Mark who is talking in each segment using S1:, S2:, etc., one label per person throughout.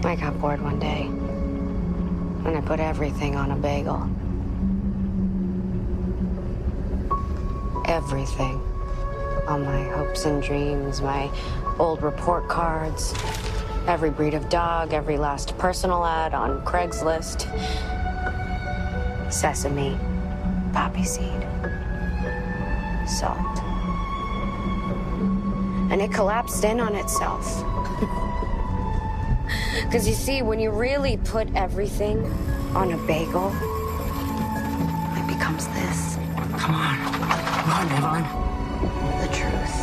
S1: I got bored one day, and I put everything on a bagel. Everything. All my hopes and dreams, my old report cards, every breed of dog, every last personal ad on Craigslist. Sesame, poppy seed, salt. And it collapsed in on itself. Because you see, when you really put everything on a bagel, it becomes this. Come on, Evelyn. The truth.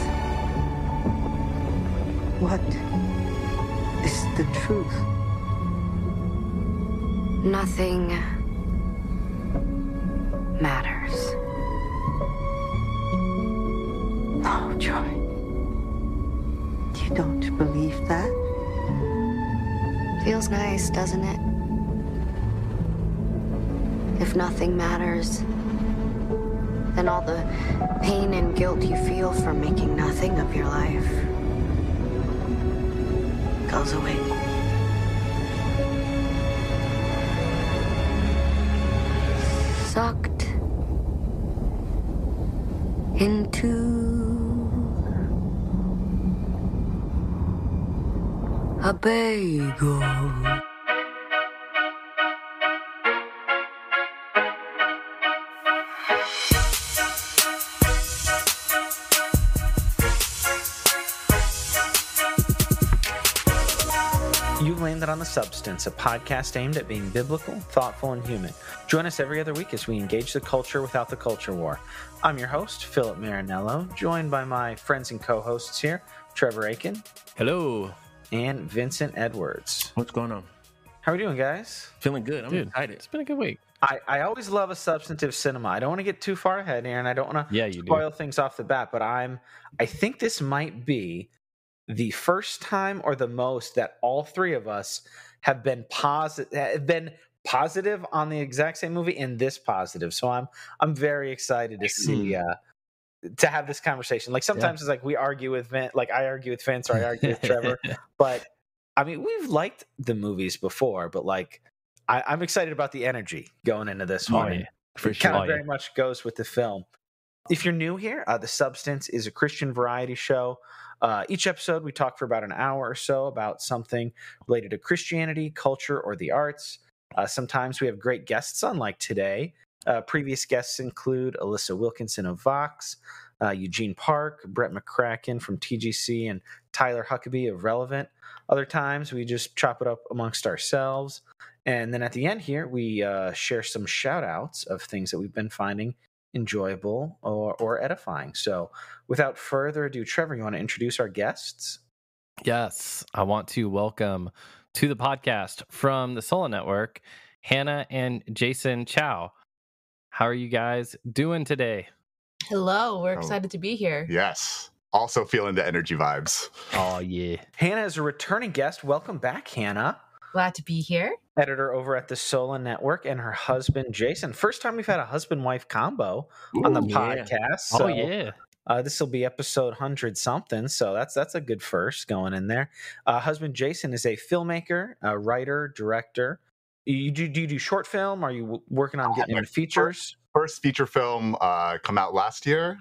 S2: What is the truth?
S1: Nothing matters.
S2: Oh, Joy. You don't believe that?
S1: Feels nice, doesn't it? If nothing matters, then all the pain and guilt you feel for making nothing of your life goes away. Sucked into a bagel.
S3: You've landed on The Substance, a podcast aimed at being biblical, thoughtful, and human. Join us every other week as we engage the culture without the culture war. I'm your host, Philip Marinello, joined by my friends and co-hosts here, Trevor Aiken.
S4: Hello.
S3: And Vincent Edwards.
S4: What's going on?
S3: How are we doing, guys?
S4: Feeling good. I'm excited.
S5: It's been a good week.
S3: I always love a substantive cinema. I don't want to get too far ahead here, and I don't want to spoil things off the bat, but I think this might be the first time or the most that all three of us have been positive on the exact same movie and this positive. So I'm very excited to see to have this conversation. Like sometimes it's like we argue with Vince, like I argue with Vince or I argue with Trevor. But I mean, we've liked the movies before, but like I'm excited about the energy going into this one.
S5: Yeah,
S3: for sure. Kind of very much goes with the film. If you're new here, The Substance is a Christian variety show. Each episode, we talk for about an hour or so about something related to Christianity, culture, or the arts. Sometimes we have great guests on, like today. Previous guests include Alyssa Wilkinson of Vox, Eugene Park, Brett McCracken from TGC, and Tyler Huckabee of Relevant. Other times, we just chop it up amongst ourselves. And then at the end here, we share some shout-outs of things that we've been finding enjoyable or edifying. So without further ado, Trevor, you want to introduce our guests?
S5: Yes, I want to welcome to the podcast from the Sola Network, Hannah and Jason Chao. How are you guys doing today?
S6: Hello, we're excited to be here.
S7: Yes. Also feeling the energy vibes.
S5: Oh, yeah.
S3: Hannah is a returning guest. Welcome back, Hannah.
S6: Glad to be here.
S3: Editor over at the Sola Network, and her husband, Jason. First time we've had a husband-wife combo on the podcast. So, this will be episode 100-something, so that's a good first going in there. Husband Jason is a filmmaker, a writer, director. Do you do short film? Are you working on getting into features?
S7: First feature film come out last year,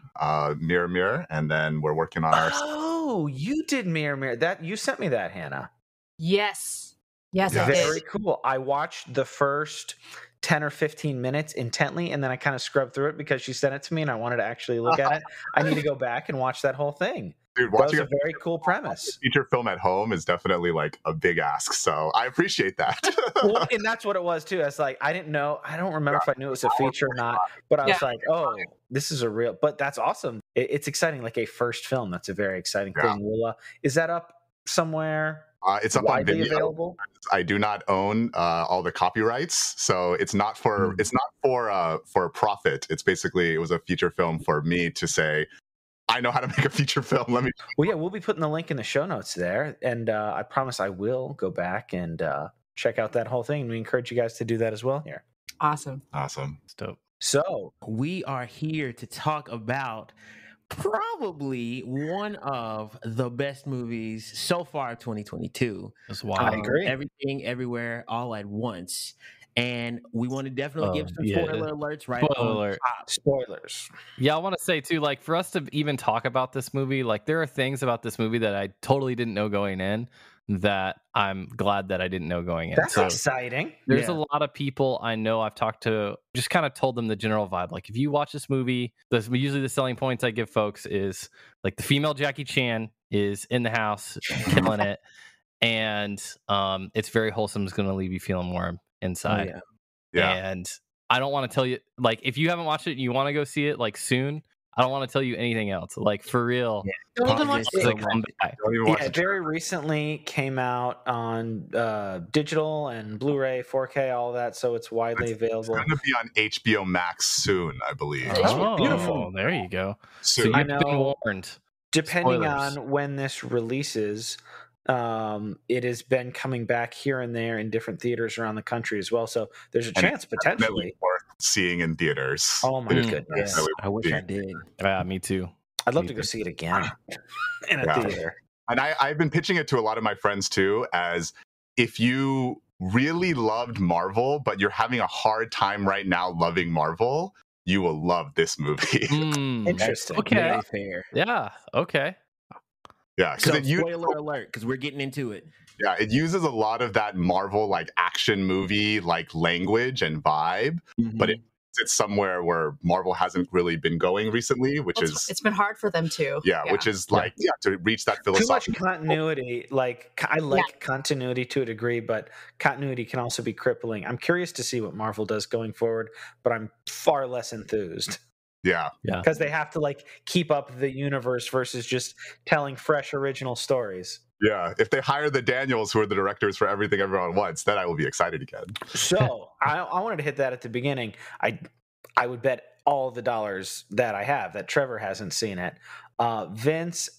S7: Mirror Mirror, and then we're working on our...
S3: Oh, you did Mirror Mirror. That you sent me that, Hannah.
S6: Yes, I did.
S3: Very cool. I watched the first 10 or 15 minutes intently, and then I kind of scrubbed through it because she sent it to me, and I wanted to actually look at it. I need to go back and watch that whole thing.
S7: Dude,
S3: that was a very cool premise.
S7: Feature film at home is definitely like a big ask, so I appreciate that.
S3: Well, and that's what it was too. I was like, I didn't know. I don't remember if I knew it was a feature or not, but I was like, oh, this is a real. But that's awesome. It's exciting, like a first film. That's a very exciting thing. Well, is that up somewhere?
S7: It's up on video.
S3: Available?
S7: I do not own all the copyrights, so it's not for profit. It's basically it was a feature film for me to say, I know how to make a feature film. Let me.
S3: Well, yeah, we'll be putting the link in the show notes there, and I promise I will go back and check out that whole thing. And we encourage you guys to do that as well here.
S6: Awesome.
S4: It's dope.
S3: So
S8: we are here to talk about
S4: probably one of the best movies so far of 2022.
S5: That's wild.
S3: I agree.
S4: Everything, everywhere, all at once. And we want to definitely give some
S5: yeah.
S4: spoiler alerts right
S5: Spoiler
S4: on
S5: alert.
S4: top.
S3: Spoilers.
S5: Yeah, I want to say too, like for us to even talk about this movie, like there are things about this movie that I totally didn't know going in that I'm glad that I didn't know going in.
S3: That's
S5: So
S3: exciting.
S5: there's a lot of people I know I've talked to, just kind of told them the general vibe. Like if you watch this movie, usually the selling points I give folks is like the female Jackie Chan is in the house killing it, and it's very wholesome. It's going to leave you feeling warm inside.
S4: Oh,
S7: Yeah.
S5: And I don't want to tell you, like, if you haven't watched it and you want to go see it, like, soon, I don't want to tell you anything else. Like, for real.
S6: Don't even watch
S5: It's
S6: it.
S5: like, come back.
S7: Don't even watch
S3: Yeah,
S7: the
S3: it very recently came out on digital and Blu-ray, 4K, all that, so it's widely
S7: It's
S3: available.
S7: going to be on HBO Max soon, I believe.
S5: Oh,
S3: beautiful.
S5: There you go. So
S7: Soon.
S5: you've
S3: I
S5: been
S3: know.
S5: warned.
S3: Depending
S5: Spoilers.
S3: on when this releases, it has been coming back here and there in different theaters around the country as well. So there's a
S7: And
S3: chance potentially.
S7: Definitely worth seeing in theaters.
S3: Oh my
S7: It is
S3: goodness!
S7: definitely
S4: I wish I
S7: worth
S4: did.
S5: Yeah, me too.
S3: I'd love
S5: Me
S3: to go
S5: too.
S3: see it again in a
S7: Yeah.
S3: theater.
S7: And I've been pitching it to a lot of my friends too, as if you really loved Marvel, but you're having a hard time right now loving Marvel, you will love this movie.
S3: Interesting.
S5: Okay.
S4: Very fair.
S5: Yeah. Okay.
S7: Yeah, because
S4: So
S7: it uses
S4: spoiler alert, because we're getting into it.
S7: it uses a lot of that Marvel like action movie like language and vibe, but it's somewhere where Marvel hasn't really been going recently, which is
S6: It's been hard for them too.
S7: which is like to reach that
S3: Too much
S7: philosophical.
S3: continuity. Like I like continuity to a degree, but continuity can also be crippling. I'm curious to see what Marvel does going forward, but I'm far less enthused
S7: Yeah,
S3: because they have to like keep up the universe versus just telling fresh original stories.
S7: yeah. If they hire the Daniels, who are the directors for Everything Everyone Wants, then I will be excited again.
S3: So I wanted to hit that at the beginning. I would bet all the dollars that I have that Trevor hasn't seen it. Vince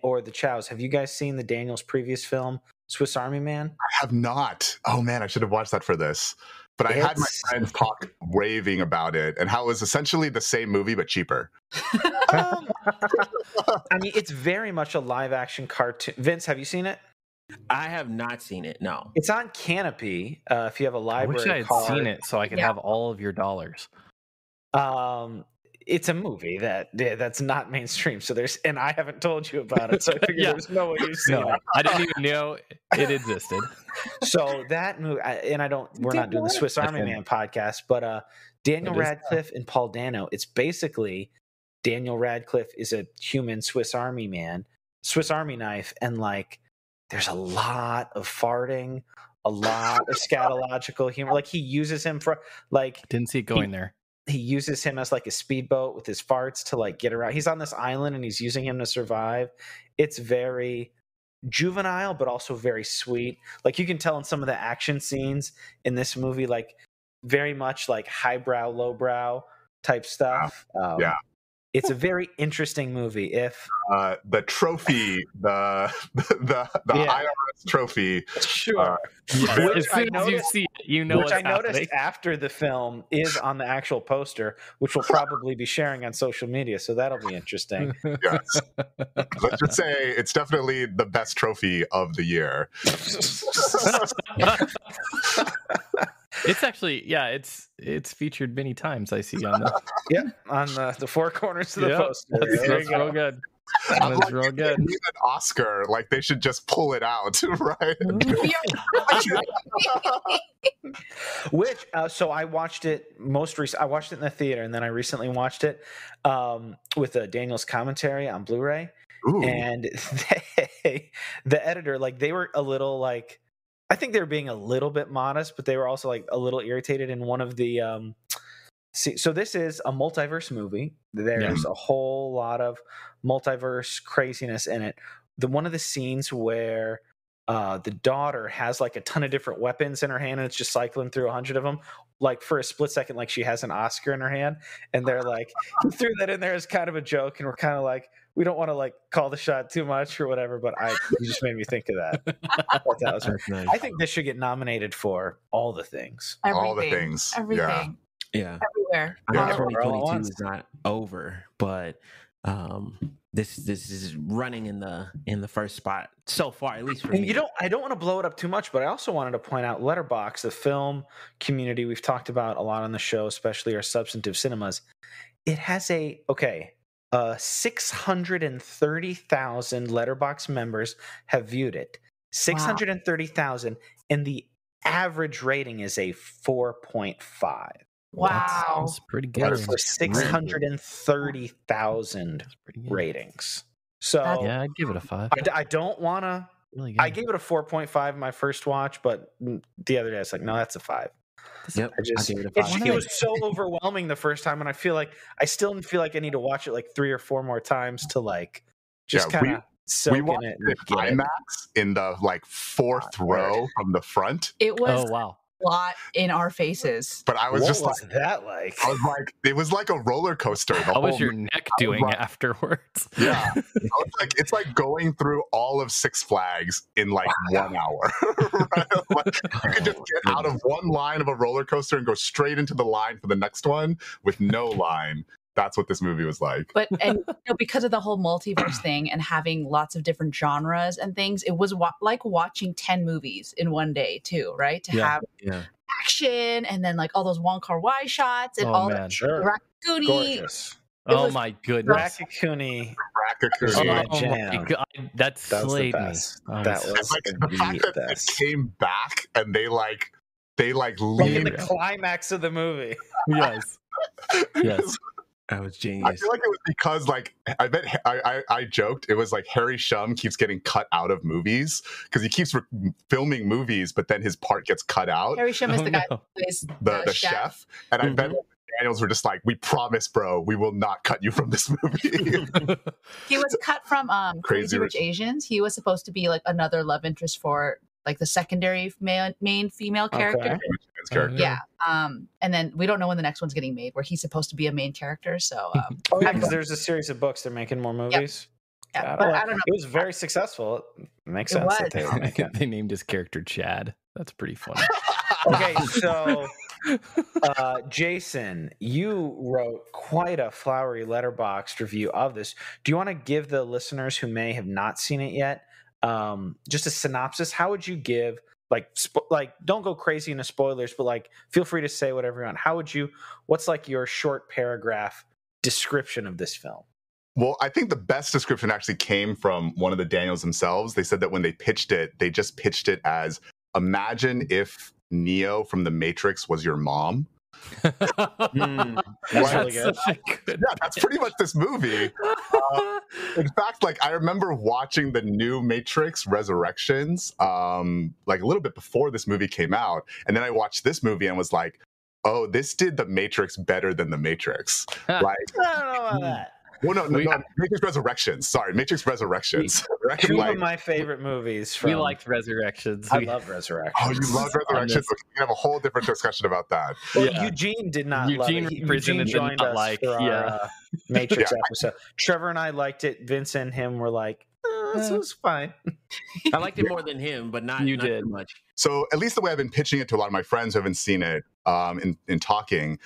S3: or the Chaos, have you guys seen the Daniels' previous film, Swiss Army Man?
S7: I have not. Oh man, I should have watched that for this. But I had my friends talk raving about it and how it was essentially the same movie but cheaper.
S3: I mean, it's very much a live action cartoon. Vince, have you seen it?
S4: I have not seen it. No.
S3: It's on Canopy. If you have a
S5: I
S3: library
S5: wish I had
S3: card.
S5: seen it so I could have all of your dollars.
S3: It's a movie that's not mainstream. So and I haven't told you about it. So I figured there's no way you've seen
S5: No,
S3: it.
S5: I didn't even know it existed.
S3: So that movie, we're not doing the Swiss Army Man podcast, but Daniel Radcliffe and Paul Dano. It's basically Daniel Radcliffe is a human Swiss Army man, Swiss Army knife, and like there's a lot of farting, a lot of scatological humor. Like he uses him for like
S5: Didn't see it going there.
S3: he uses him as like a speedboat with his farts to like get around. He's on this island and he's using him to survive. It's very juvenile, but also very sweet. Like you can tell in some of the action scenes in this movie, like very much like highbrow, lowbrow type stuff.
S7: Yeah.
S3: It's a very interesting movie. If
S7: The trophy, the IRS trophy.
S3: sure,
S5: As soon as you see it, you know
S3: which
S5: what's
S3: I noticed
S5: happening.
S3: after the film is on the actual poster, which we'll probably be sharing on social media. So that'll be interesting.
S7: Yes. Let's just say it's definitely the best trophy of the year.
S5: It's actually, it's featured many times. I see on the
S3: on the four corners of the
S5: Yep,
S3: poster.
S5: That's,
S3: There you
S5: that's
S3: go.
S5: real good.
S7: I'm
S5: That's
S7: like,
S5: real
S7: if they
S5: good.
S7: need an Oscar, like they should just pull it out, right?
S3: Which so I watched it I watched it in the theater, and then I recently watched it with Daniel's commentary on Blu-ray.
S7: Ooh.
S3: And the editor, like they were a little like, I think they were being a little bit modest, but they were also like a little irritated in one of the so this is a multiverse movie. There's a whole lot of multiverse craziness in it. One of the scenes where the daughter has like a ton of different weapons in her hand and it's just cycling through 100 of them, like for a split second, like she has an Oscar in her hand, and they're like, he threw that in there as kind of a joke, and we're kind of like, we don't want to like call the shot too much or whatever, but you just made me think of that. That was,
S4: That's nice.
S3: I think this should get nominated for all the things.
S7: All the things.
S6: Everything.
S4: Yeah.
S6: Everywhere.
S4: I know
S7: Yeah.
S4: 2022 is not over, but this is running in the first spot so far, at least for me.
S3: I don't want to blow it up too much, but I also wanted to point out Letterbox, the film community we've talked about a lot on the show, especially our substantive cinemas. It has 630,000 Letterbox members have viewed it. 630,000, and the average rating is a 4.5.
S6: Wow.
S5: That's pretty good.
S3: For 630,000 ratings. So
S5: yeah, I'd give it a 5.
S3: I don't want to.
S5: Really good.
S3: I gave it a 4.5 my first watch, but the other day I was like, no, that's a 5.
S4: Yep,
S3: I gave it a 5. It was so overwhelming the first time, and I still feel like I need to watch it like 3 or 4 more times to like just kind of soak in it.
S7: We watched IMAX in the like 4th row from the front.
S6: It was
S5: oh wow.
S6: a lot in our faces.
S7: But I was
S3: What
S7: just
S3: was
S7: like,
S3: that like?
S7: I was like, it was like a roller coaster.
S5: How was your neck doing afterwards?
S7: Yeah, I was like, it's like going through all of Six Flags in like 1 hour. Right? Like, you could just get out of one line of a roller coaster and go straight into the line for the next one with no line. That's what this movie was like.
S6: But because of the whole multiverse thing and having lots of different genres and things, it was like watching 10 movies in one day too, right? To have action and then like all those Wong Kar-wai shots and all that. Raccoonie.
S3: Gorgeous.
S5: Oh my goodness.
S3: Raccoonie.
S5: Oh
S3: my
S5: my
S3: jam.
S5: God. That slayed me.
S3: That was
S7: like the fact that it came back and they
S3: like in
S7: leaned
S3: the climax of the movie.
S5: Yes. Yes.
S4: That was genius.
S7: I feel like it was because, like, I bet I joked it was like Harry Shum keeps getting cut out of movies because he keeps filming movies, but then his part gets cut out.
S6: Harry Shum is the guy who plays
S7: the chef. And I bet Daniels were just like, "We promise, bro, we will not cut you from this movie."
S6: He was cut from Crazy Rich Asians. He was supposed to be like another love interest for like the secondary main female character. Yeah. And then we don't know when the next one's getting made where he's supposed to be a main character. So
S3: because there's a series of books, they're making more movies.
S6: Yeah, but I don't know.
S3: It was very successful. It makes sense that they were making.
S5: They named his character Chad. That's pretty funny.
S3: Okay, so Jason, you wrote quite a flowery letterboxd review of this. Do you want to give the listeners who may have not seen it yet just a synopsis? How would you give, like don't go crazy into spoilers, but like feel free to say whatever you want. What's like your short paragraph description of this film?
S7: Well, I think the best description actually came from one of the Daniels themselves. They said that when they pitched it, they just pitched it as, imagine if Neo from The Matrix was your mom.
S3: That's really good.
S7: Yeah, that's pretty much this movie. In fact, like I remember watching the new Matrix Resurrections, like a little bit before this movie came out, and then I watched this movie and was like, "Oh, this did The Matrix better than The Matrix." Like,
S3: I don't know about that.
S7: Well, no, Matrix Resurrections. Sorry, Matrix Resurrections. Right?
S3: Two of my favorite movies.
S5: We liked Resurrections.
S3: I love Resurrections.
S7: Oh, you love Resurrections? We can have a whole different discussion about that.
S3: Well, Eugene did not love it. Eugene joined us for our Matrix episode. Trevor and I liked it. Vince and him were like, this was fine.
S4: I liked it more than him, but not too much.
S7: So at least the way I've been pitching it to a lot of my friends who haven't seen it in talking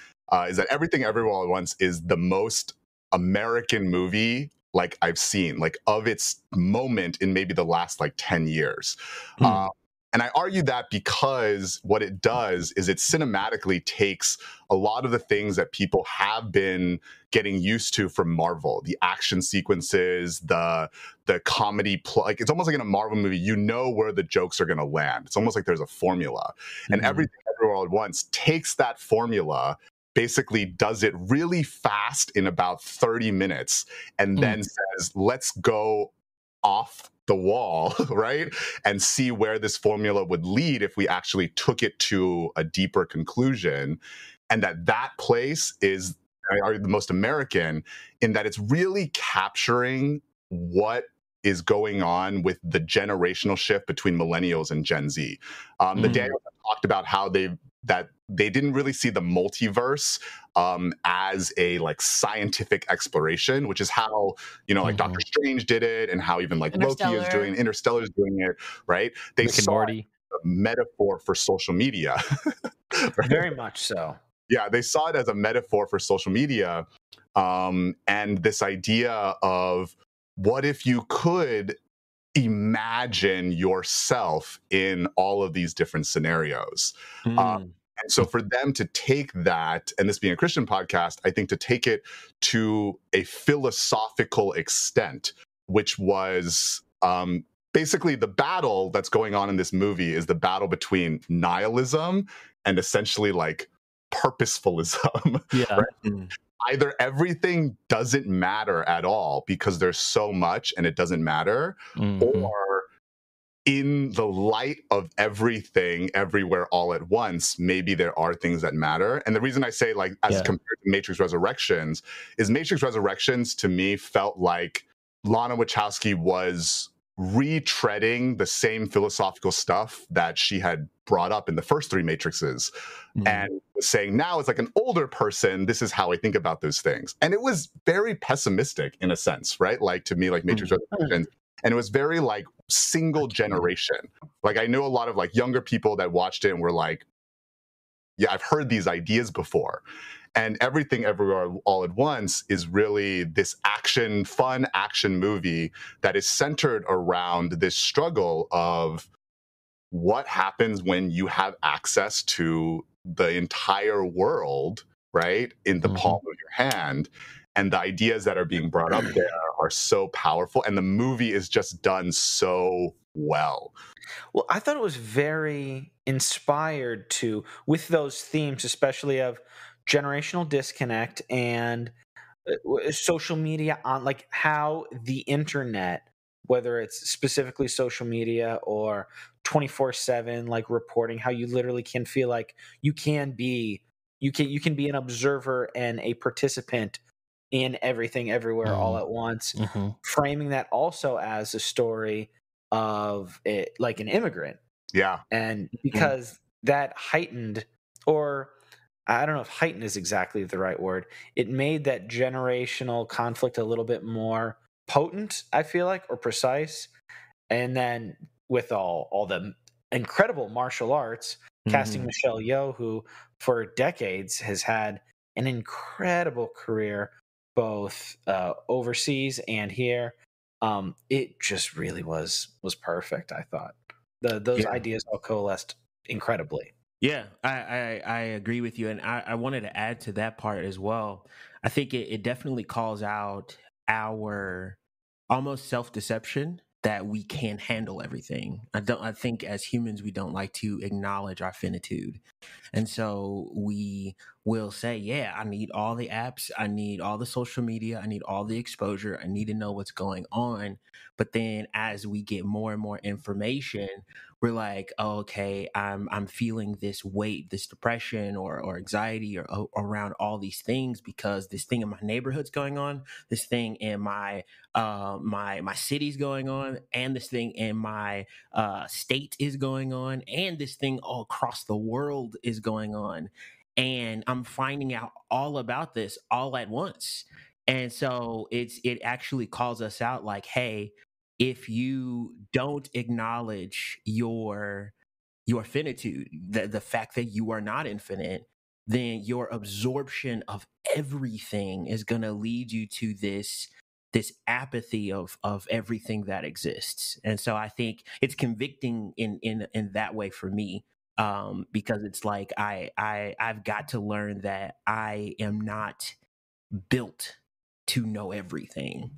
S7: is that Everything Everywhere All at Once is the most American movie like I've seen, like of its moment in maybe the last like 10 years. And I argue that because what it does is it cinematically takes a lot of the things that people have been getting used to from Marvel, the action sequences, the comedy, like it's almost like in a Marvel movie, you know where the jokes are going to land. It's almost like there's a formula. And Everything Everywhere All at Once takes that formula, basically does it really fast in about 30 minutes, and then says, let's go off the wall, right? And see where this formula would lead if we actually took it to a deeper conclusion. And that place is, I argue, the most American in that it's really capturing what is going on with the generational shift between millennials and Gen Z. The Daniels talked about how they didn't really see the multiverse as a like scientific exploration, which is how, you know, like Doctor Strange did it, and how even like Loki is doing, Interstellar is doing it, right? They saw a metaphor for social media.
S3: Very much so.
S7: Yeah, they saw it as a metaphor for social media, And this idea of what if you could imagine yourself in all of these different scenarios. And so for them to take that, and this being a Christian podcast, I think to take it to a philosophical extent, which was basically the battle that's going on in this movie is the battle between nihilism and essentially like purposefulism.
S5: Yeah.
S7: Right? Either everything doesn't matter at all because there's so much and it doesn't matter, or in the light of everything, everywhere, all at once, maybe there are things that matter. And the reason I say, like, as compared to Matrix Resurrections, is Matrix Resurrections to me felt like Lana Wachowski was retreading the same philosophical stuff that she had brought up in the first three Matrixes, and was saying, now as like an older person, this is how I think about those things. And it was very pessimistic in a sense, right? Like, to me, like Matrix Resurrections. And it was very like single generation. Like, I know a lot of like younger people that watched it and were like, yeah, I've heard these ideas before. And Everything Everywhere All at Once is really this fun action movie that is centered around this struggle of what happens when you have access to the entire world, right, in the palm of your hand. And the ideas that are being brought up there are so powerful. And the movie is just done so well.
S3: Well, I thought it was very inspired with those themes, especially of generational disconnect and social media, on like how the internet, whether it's specifically social media or 24/7 like reporting, how you literally can feel like you can be an observer and a participant in Everything Everywhere All at Once, framing that also as a story of it, like an immigrant.
S7: Yeah.
S3: And because that heightened, or I don't know if heightened is exactly the right word, it made that generational conflict a little bit more potent, I feel like, or precise. And then with all the incredible martial arts, casting Michelle Yeoh, who for decades has had an incredible career both overseas and here, it just really was perfect. I thought those ideas all coalesced incredibly.
S4: Yeah, I agree with you, and I wanted to add to that part as well. I think it definitely calls out our almost self-deception that we can't handle everything. I think as humans we don't like to acknowledge our finitude. And so we will say, yeah, I need all the apps, I need all the social media, I need all the exposure, I need to know what's going on. But then as we get more and more information, we're like, oh, okay, I'm feeling this weight, this depression or anxiety or around all these things because this thing in my neighborhood's going on, this thing in my my city's going on, and this thing in my state is going on, and this thing all across the world is going on. And I'm finding out all about this all at once. And so it actually calls us out like, hey, if you don't acknowledge your finitude, the fact that you are not infinite, then your absorption of everything is going to lead you to this apathy of everything that exists. And so I think it's convicting in that way for me, because it's like I've got to learn that I am not built to know everything.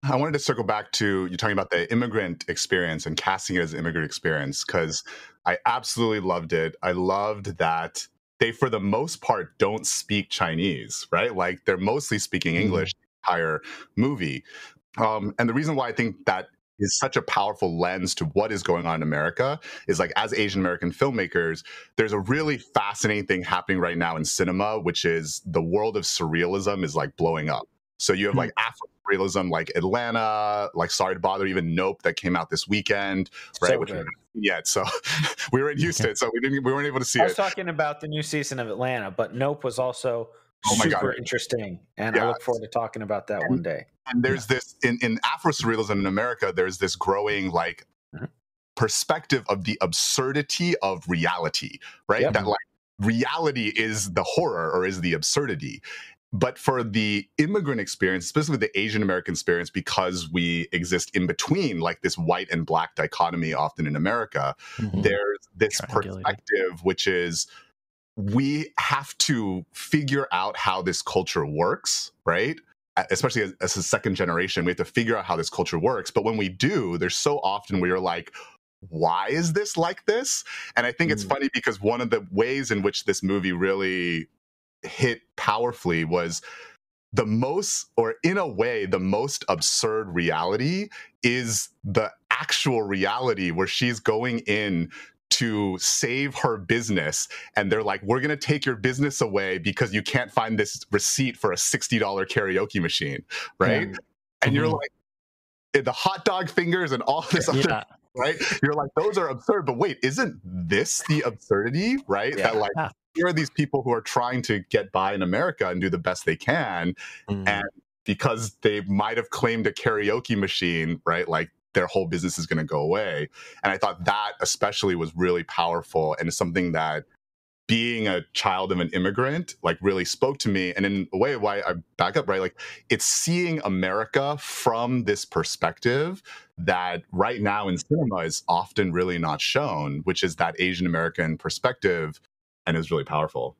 S7: I wanted to circle back to you talking about the immigrant experience and casting it as an immigrant experience, because I absolutely loved it. I loved that they, for the most part, don't speak Chinese, right? Like they're mostly speaking English the entire movie. And the reason why I think that is such a powerful lens to what is going on in America is like, as Asian American filmmakers, there's a really fascinating thing happening right now in cinema, which is the world of surrealism is like blowing up. So you have like Afro-surrealism, like Atlanta, like Sorry to Bother, even Nope that came out this weekend, right? Which we haven't seen yet. So we were in Houston, so we weren't able to see it.
S3: I was talking about the new season of Atlanta, but Nope was also super interesting, and I look forward to talking about that one day.
S7: And there's this in Afro-surrealism in America, there's this growing like perspective of the absurdity of reality, right? That like reality is the horror or is the absurdity. But for the immigrant experience, specifically the Asian American experience, because we exist in between like this white and black dichotomy often in America, there's this perspective, which is we have to figure out how this culture works, right? Especially as a second generation, we have to figure out how this culture works. But when we do, there's so often where you're like, why is this like this? And I think it's funny because one of the ways in which this movie really hit powerfully was the most, or in a way, the most absurd reality is the actual reality where she's going in to save her business. And they're like, we're going to take your business away because you can't find this receipt for a $60 karaoke machine, right? Yeah. And you're like, the hot dog fingers and all this other, right? You're like, those are absurd. But wait, isn't this the absurdity, right? That like, here are these people who are trying to get by in America and do the best they can. And because they might have claimed a karaoke machine, right? Like their whole business is going to go away. And I thought that especially was really powerful and something that being a child of an immigrant, like really spoke to me. And in a way, why I back up, right? Like it's seeing America from this perspective that right now in cinema is often really not shown, which is that Asian American perspective. And it was really powerful.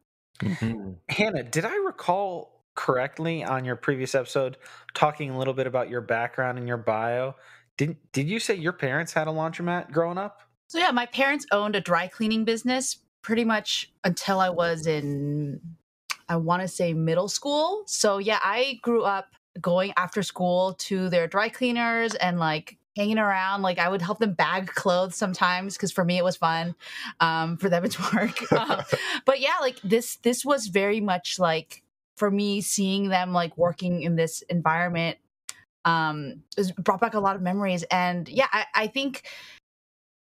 S3: Hannah, did I recall correctly on your previous episode talking a little bit about your background and your bio? Did you say your parents had a laundromat growing up?
S6: So yeah, my parents owned a dry cleaning business pretty much until I was in, I want to say middle school. So yeah, I grew up going after school to their dry cleaners and like hanging around. Like I would help them bag clothes sometimes because for me it was fun, for them it's work. But yeah, like this was very much like for me seeing them like working in this environment brought back a lot of memories. And yeah, I think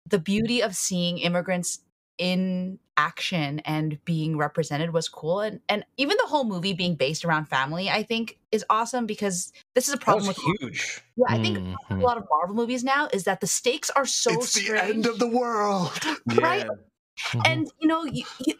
S6: the beauty of seeing immigrants in action and being represented was cool. And even the whole movie being based around family, I think is awesome because this is a problem with
S3: huge.
S6: Yeah, I think a lot of Marvel movies now is that the stakes are so
S7: it's
S6: strange.
S7: The end of the world.
S6: Right? And you know,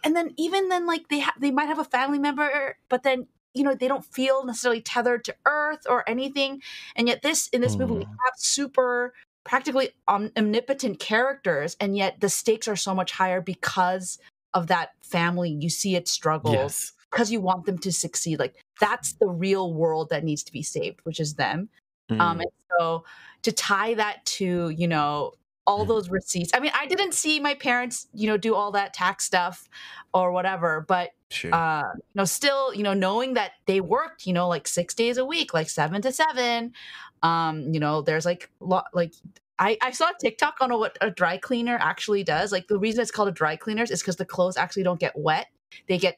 S6: and then even then like they might have a family member, but then you know, they don't feel necessarily tethered to Earth or anything. And yet in this movie, we have super practically omnipotent characters, and yet the stakes are so much higher because of that family. You see it struggle because you want them to succeed. Like that's the real world that needs to be saved, which is them. And so to tie that to, you know, all those receipts. I mean, I didn't see my parents, you know, do all that tax stuff or whatever, but you know, still, you know, knowing that they worked, you know, like 6 days a week, like 7 to 7. You know, there's like I saw a TikTok on what a dry cleaner actually does. Like the reason it's called a dry cleaners is because the clothes actually don't get wet; they get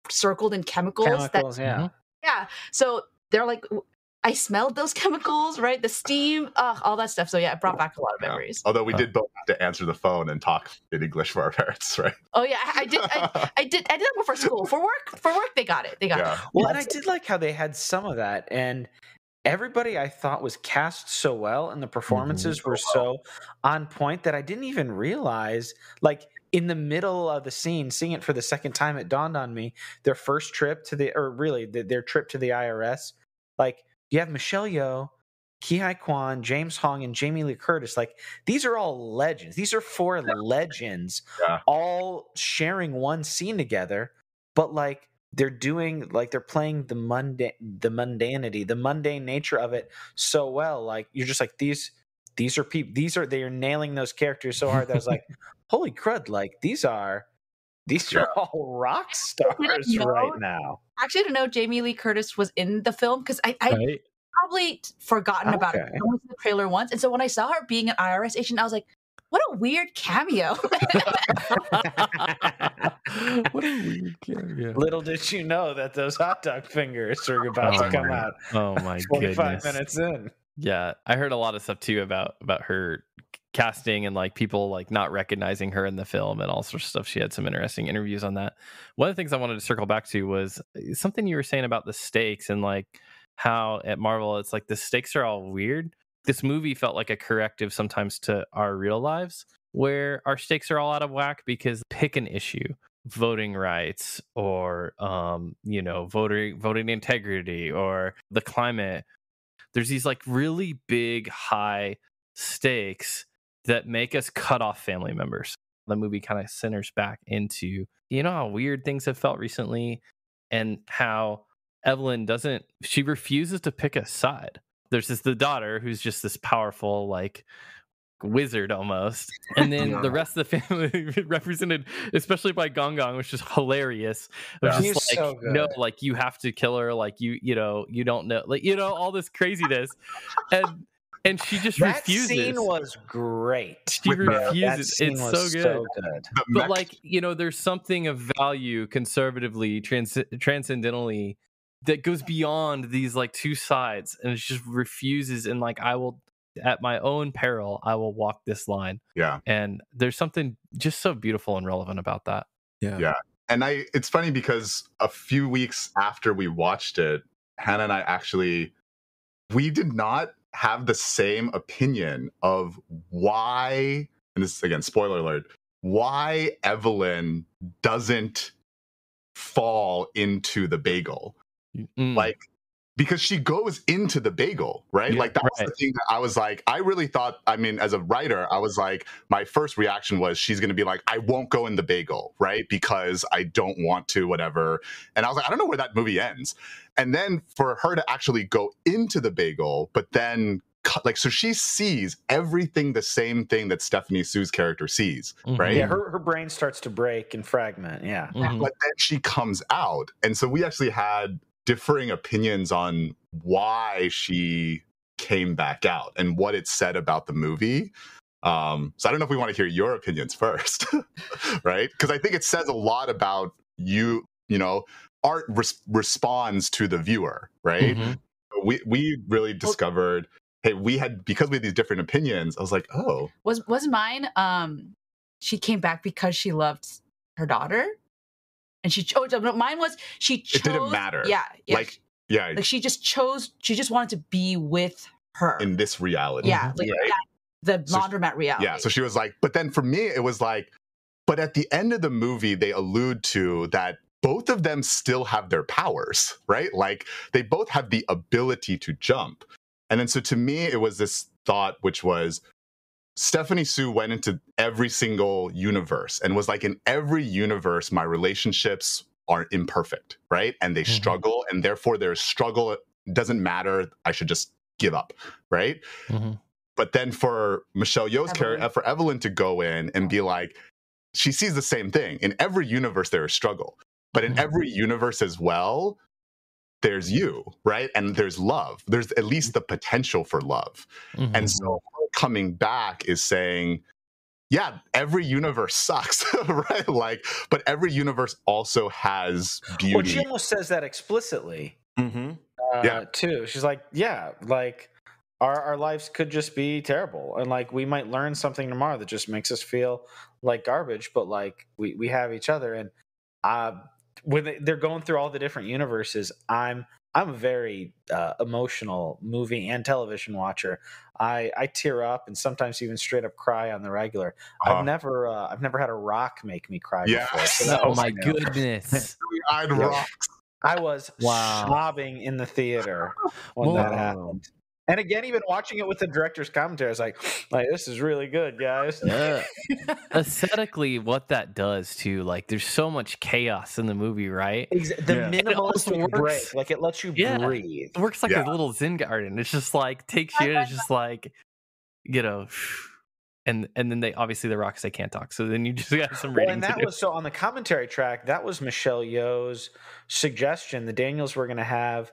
S6: circled in chemicals. Yeah. So they're like, I smelled those chemicals, right? The steam, all that stuff. So yeah, it brought back a lot of memories.
S7: Although we did both have to answer the phone and talk in English for our parents, right?
S6: Oh yeah, I did that before school. For work, they got it.
S3: Well, and I did like how they had some of that, and everybody I thought was cast so well, and the performances were so on point that I didn't even realize, like in the middle of the scene, seeing it for the second time, it dawned on me, their first trip to their trip to the IRS, like. You have Michelle Yeoh, Ki-Hai Kwan, James Hong, and Jamie Lee Curtis. Like, these are all legends. These are 4 legends all sharing one scene together. But, like, they're playing the mundanity, the mundane nature of it so well. Like, you're just like, these are people. They are nailing those characters so hard that I was like, holy crud, like, these are all rock stars right now.
S6: Actually, I didn't know Jamie Lee Curtis was in the film because I probably forgotten about it. I went to the trailer once, and so when I saw her being an IRS agent, I was like, "What a weird cameo!"
S5: What a weird cameo.
S3: Little did you know that those hot dog fingers are about to come out.
S5: Oh my
S3: 25 minutes in.
S5: Yeah, I heard a lot of stuff too about her casting and like people like not recognizing her in the film and all sorts of stuff. She had some interesting interviews on that. One of the things I wanted to circle back to was something you were saying about the stakes and like how at Marvel it's like the stakes are all weird. This movie felt like a corrective sometimes to our real lives where our stakes are all out of whack because pick an issue. voting rights or voting integrity or the climate. There's these like really big high stakes that make us cut off family members. The movie kind of centers back into how weird things have felt recently and how Evelyn she refuses to pick a side. There's the daughter who's just this powerful like wizard almost, and then the rest of the family represented especially by Gong Gong, which is hilarious. Just like,
S3: so good.
S5: No, like you have to kill her, like you don't know, like all this craziness, and she just refuses.
S3: That scene was great.
S5: She refuses. It's so good.
S3: So good.
S5: But like there's something of value conservatively, transcendentally, that goes beyond these like two sides, and it just refuses. And like, I will, at my own peril, I will walk this line.
S7: Yeah.
S5: And there's something just so beautiful and relevant about that.
S7: Yeah. And it's funny because a few weeks after we watched it, Hannah and I we did not have the same opinion of why, and this is again, spoiler alert, why Evelyn doesn't fall into the bagel. Like, because she goes into the bagel, right? Like that was the thing that I was like, I really thought, I mean, as a writer, I was like, my first reaction was she's going to be like, I won't go in the bagel, right? Because I don't want to, whatever. And I was like, I don't know where that movie ends. And then for her to actually go into the bagel, but then so she sees everything the same thing that Stephanie Sue's character sees, right?
S3: Yeah, her brain starts to break and fragment,
S7: But then she comes out. And so we actually had differing opinions on why she came back out and what it said about the movie. So I don't know if we want to hear your opinions first, right? Because I think it says a lot about art responds to the viewer, right? We really discovered, because we had these different opinions, I was like, oh.
S6: Was mine, she came back because she loved her daughter? And mine was she chose.
S7: It didn't matter.
S6: Yeah.
S7: Like
S6: she just wanted to be with her.
S7: In this reality.
S6: Yeah. Like the laundromat reality.
S7: Yeah. So she was like, but then for me, it was like, but at the end of the movie, they allude to that both of them still have their powers, right? Like they both have the ability to jump. And then so to me, it was this thought, which was, Stephanie Sue went into every single universe and was like, in every universe, my relationships are imperfect, right? And they struggle, and therefore their struggle doesn't matter. I should just give up, right? But then for Michelle Yeoh's character, for Evelyn to go in and be like, she sees the same thing. In every universe, there is struggle. But in every universe as well, there's you, right? And there's love. There's at least the potential for love. And so coming back is saying, yeah, every universe sucks, right? Like, but every universe also has beauty.
S3: Well, she almost says that explicitly, too. She's like, yeah, like our lives could just be terrible, and like we might learn something tomorrow that just makes us feel like garbage, but like we have each other. And when they're going through all the different universes, I'm a very emotional movie and television watcher. I tear up and sometimes even straight up cry on the regular. I've never had a rock make me cry before. So
S5: oh my goodness!
S7: I'd rocks.
S3: I was sobbing in the theater when that happened. And again, even watching it with the director's commentary, I was like, this is really good, guys.
S5: Yeah. Aesthetically, what that does too, like, there's so much chaos in the movie, right?
S3: The minimalistic break, like it lets you breathe.
S5: It works like a little Zen garden. It's just like takes you in. It's just like, and then they obviously the rocks they can't talk. So then you just got some reading.
S3: And that was so on the commentary track. That was Michelle Yeoh's suggestion. The Daniels were going to have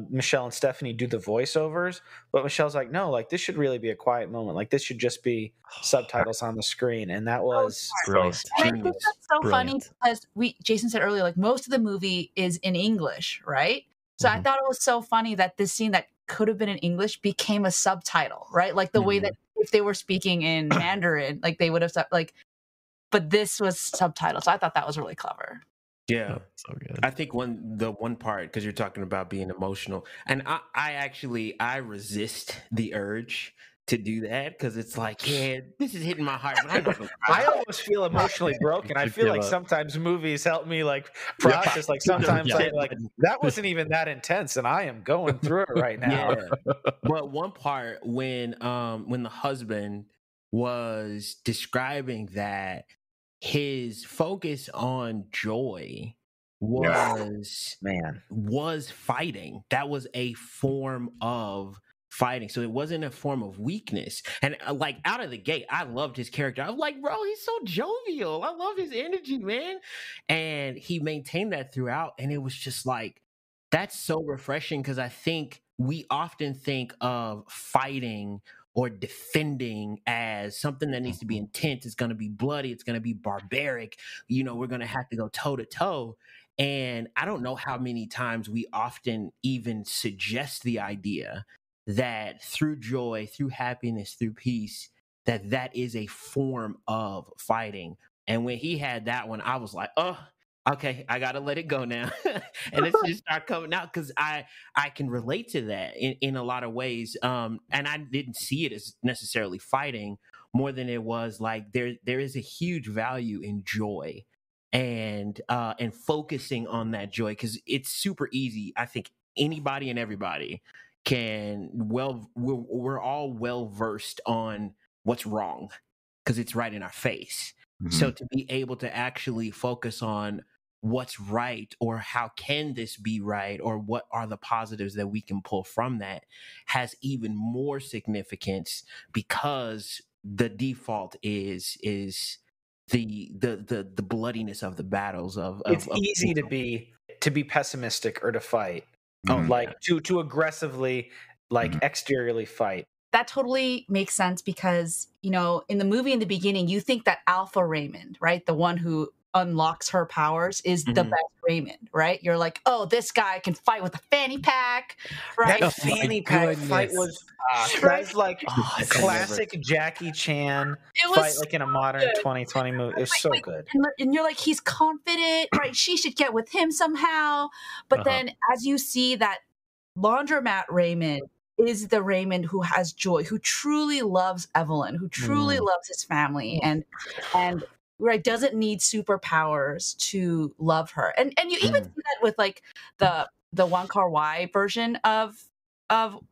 S3: Michelle and Stephanie do the voiceovers, but Michelle's like, no, like this should really be a quiet moment. Like this should just be subtitles on the screen. And that was
S5: brilliant.
S6: And I think that's so funny because Jason said earlier, like most of the movie is in English, right? So I thought it was so funny that this scene that could have been in English became a subtitle, right? Like the way that if they were speaking in Mandarin, like they would have like, but this was subtitled. So I thought that was really clever.
S4: Yeah,
S5: so good.
S4: I think the one part, because you're talking about being emotional, and I resist the urge to do that because it's like, yeah, this is hitting my heart, but I'm not gonna
S3: I almost feel emotionally broken. I feel like sometimes movies help me like process. Like sometimes I'm like, that wasn't even that intense, and I am going through it right now.
S4: Yeah. But one part when the husband was describing that his focus on joy was fighting. That was a form of fighting. So it wasn't a form of weakness. And like out of the gate, I loved his character. I was like, bro, he's so jovial. I love his energy, man. And he maintained that throughout. And it was just like, that's so refreshing because I think we often think of fighting or defending as something that needs to be intense. It's going to be bloody. It's going to be barbaric. You know, we're going to have to go toe to toe. And I don't know how many times we often even suggest the idea that through joy, through happiness, through peace, that is a form of fighting. And when he had that one, I was like, oh, okay, I got to let it go now. And it's just start coming out because I can relate to that in a lot of ways. And I didn't see it as necessarily fighting more than it was like there is a huge value in joy and focusing on that joy because it's super easy. I think anybody and everybody can we're all well versed on what's wrong because it's right in our face. Mm-hmm. So to be able to actually focus on what's right or how can this be right or what are the positives that we can pull from that has even more significance because the default is the bloodiness of the battles of
S3: it's easy to be pessimistic or to fight. To aggressively exteriorly fight.
S6: That totally makes sense because, you know, in the movie in the beginning, you think that Alpha Raymond, right? The one who unlocks her powers is the best Raymond, right? You're like, oh, this guy can fight with a fanny pack, right?
S3: That fanny pack fight was that's like classic Jackie Chan fight like in a modern 2020 movie. It was so good.
S6: And you're like, he's confident, right? She should get with him somehow. But then as you see that laundromat Raymond is the Raymond who has joy, who truly loves Evelyn, who truly loves his family and right, doesn't need superpowers to love her. And you even see that with like the Wong Kar-wai version of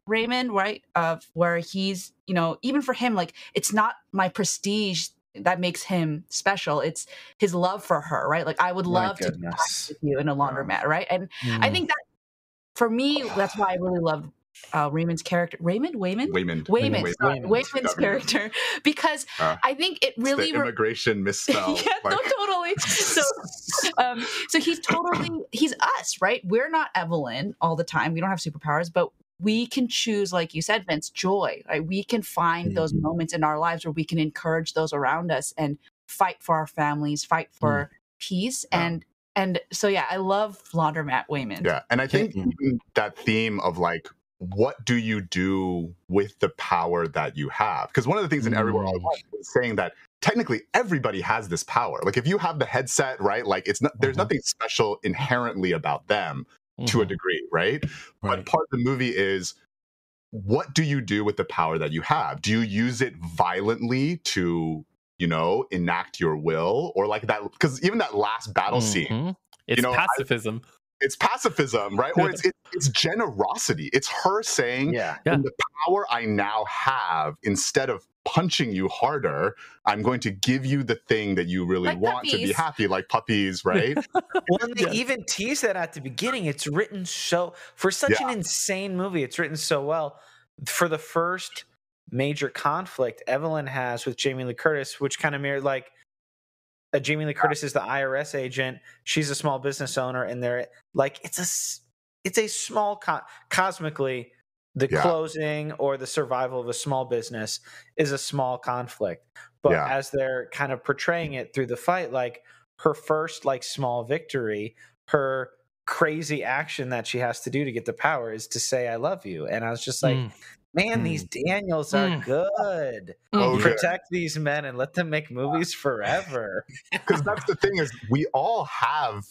S6: Raymond, right? Of where he's, you know, even for him, like it's not my prestige that makes him special. It's his love for her, right? Like I would love to talk with you in a laundromat, right? And I think that for me, that's why I really loved Raymond's character, Waymond's character, because I think it really
S7: the immigration misspell.
S6: Totally. So he's us, right? We're not Evelyn all the time. We don't have superpowers, but we can choose, like you said, Vince, joy. Right? We can find those moments in our lives where we can encourage those around us and fight for our families, fight for peace, and so I love Laundromat Waymond.
S7: Yeah, and I think that theme of like, what do you do with the power that you have? Because one of the things in Everywhere All at Once is saying that technically everybody has this power. Like if you have the headset, right? Like it's not, there's nothing special inherently about them to a degree, right? But part of the movie is, what do you do with the power that you have? Do you use it violently to, you know, enact your will, or like that? Because even that last battle scene,
S5: it's pacifism.
S7: It's pacifism, right? Or it's generosity. It's her saying, in the power I now have, instead of punching you harder, I'm going to give you the thing that you really want to be happy, like puppies, right?
S3: Well, and they even tease that at the beginning. It's written for such an insane movie, it's written so well. For the first major conflict Evelyn has with Jamie Lee Curtis, which kind of mirrored like, Jamie Lee Curtis is the IRS agent. She's a small business owner, and they're like, it's a small cosmically, the closing or the survival of a small business is a small conflict. But as they're kind of portraying it through the fight, like her first like small victory, her crazy action that she has to do to get the power is to say I love you. And I was just like, man, these Daniels are good. Protect these men and let them make movies forever.
S7: Because that's the thing is, we all have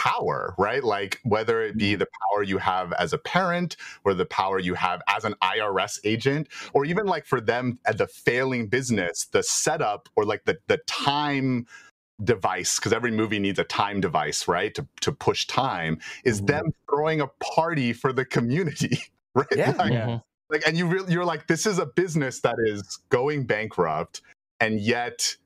S7: power, right? Like whether it be the power you have as a parent or the power you have as an IRS agent, or even like for them at the failing business, the setup or like the time device, because every movie needs a time device, right? To push time, is them throwing a party for the community, right?
S3: Yeah.
S7: Like, and you're like, this is a business that is going bankrupt, and yet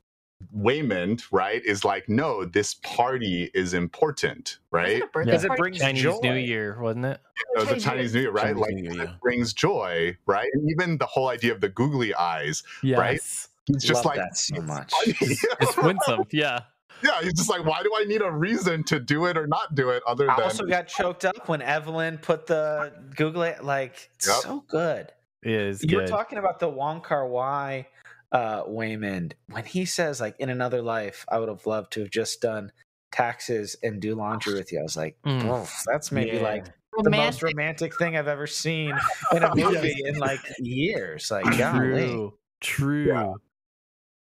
S7: Waymond, right, is like, no, this party is important, right?
S3: Because it brings
S5: Chinese
S3: joy.
S5: New Year, wasn't it?
S7: It was a Chinese New Year, right?
S4: Chinese
S7: Like
S4: New Year,
S7: it brings joy, right? And even the whole idea of the googly eyes, right?
S5: Yes.
S7: He's just
S3: Love
S7: like,
S3: that so much.
S5: It's winsome. Yeah.
S7: yeah, he's just like, why do I need a reason to do it or not do it other than?
S3: I also got choked up when Evelyn put the Google it. Like, it's so good.
S5: It is
S3: You were
S5: good.
S3: talking about the Wong Kar-wai Waymond, when he says, like, in another life, I would have loved to have just done taxes and do laundry with you. I was like, oh, that's maybe like the most romantic thing I've ever seen in a movie in like years. Like, golly.
S5: True.
S7: Yeah.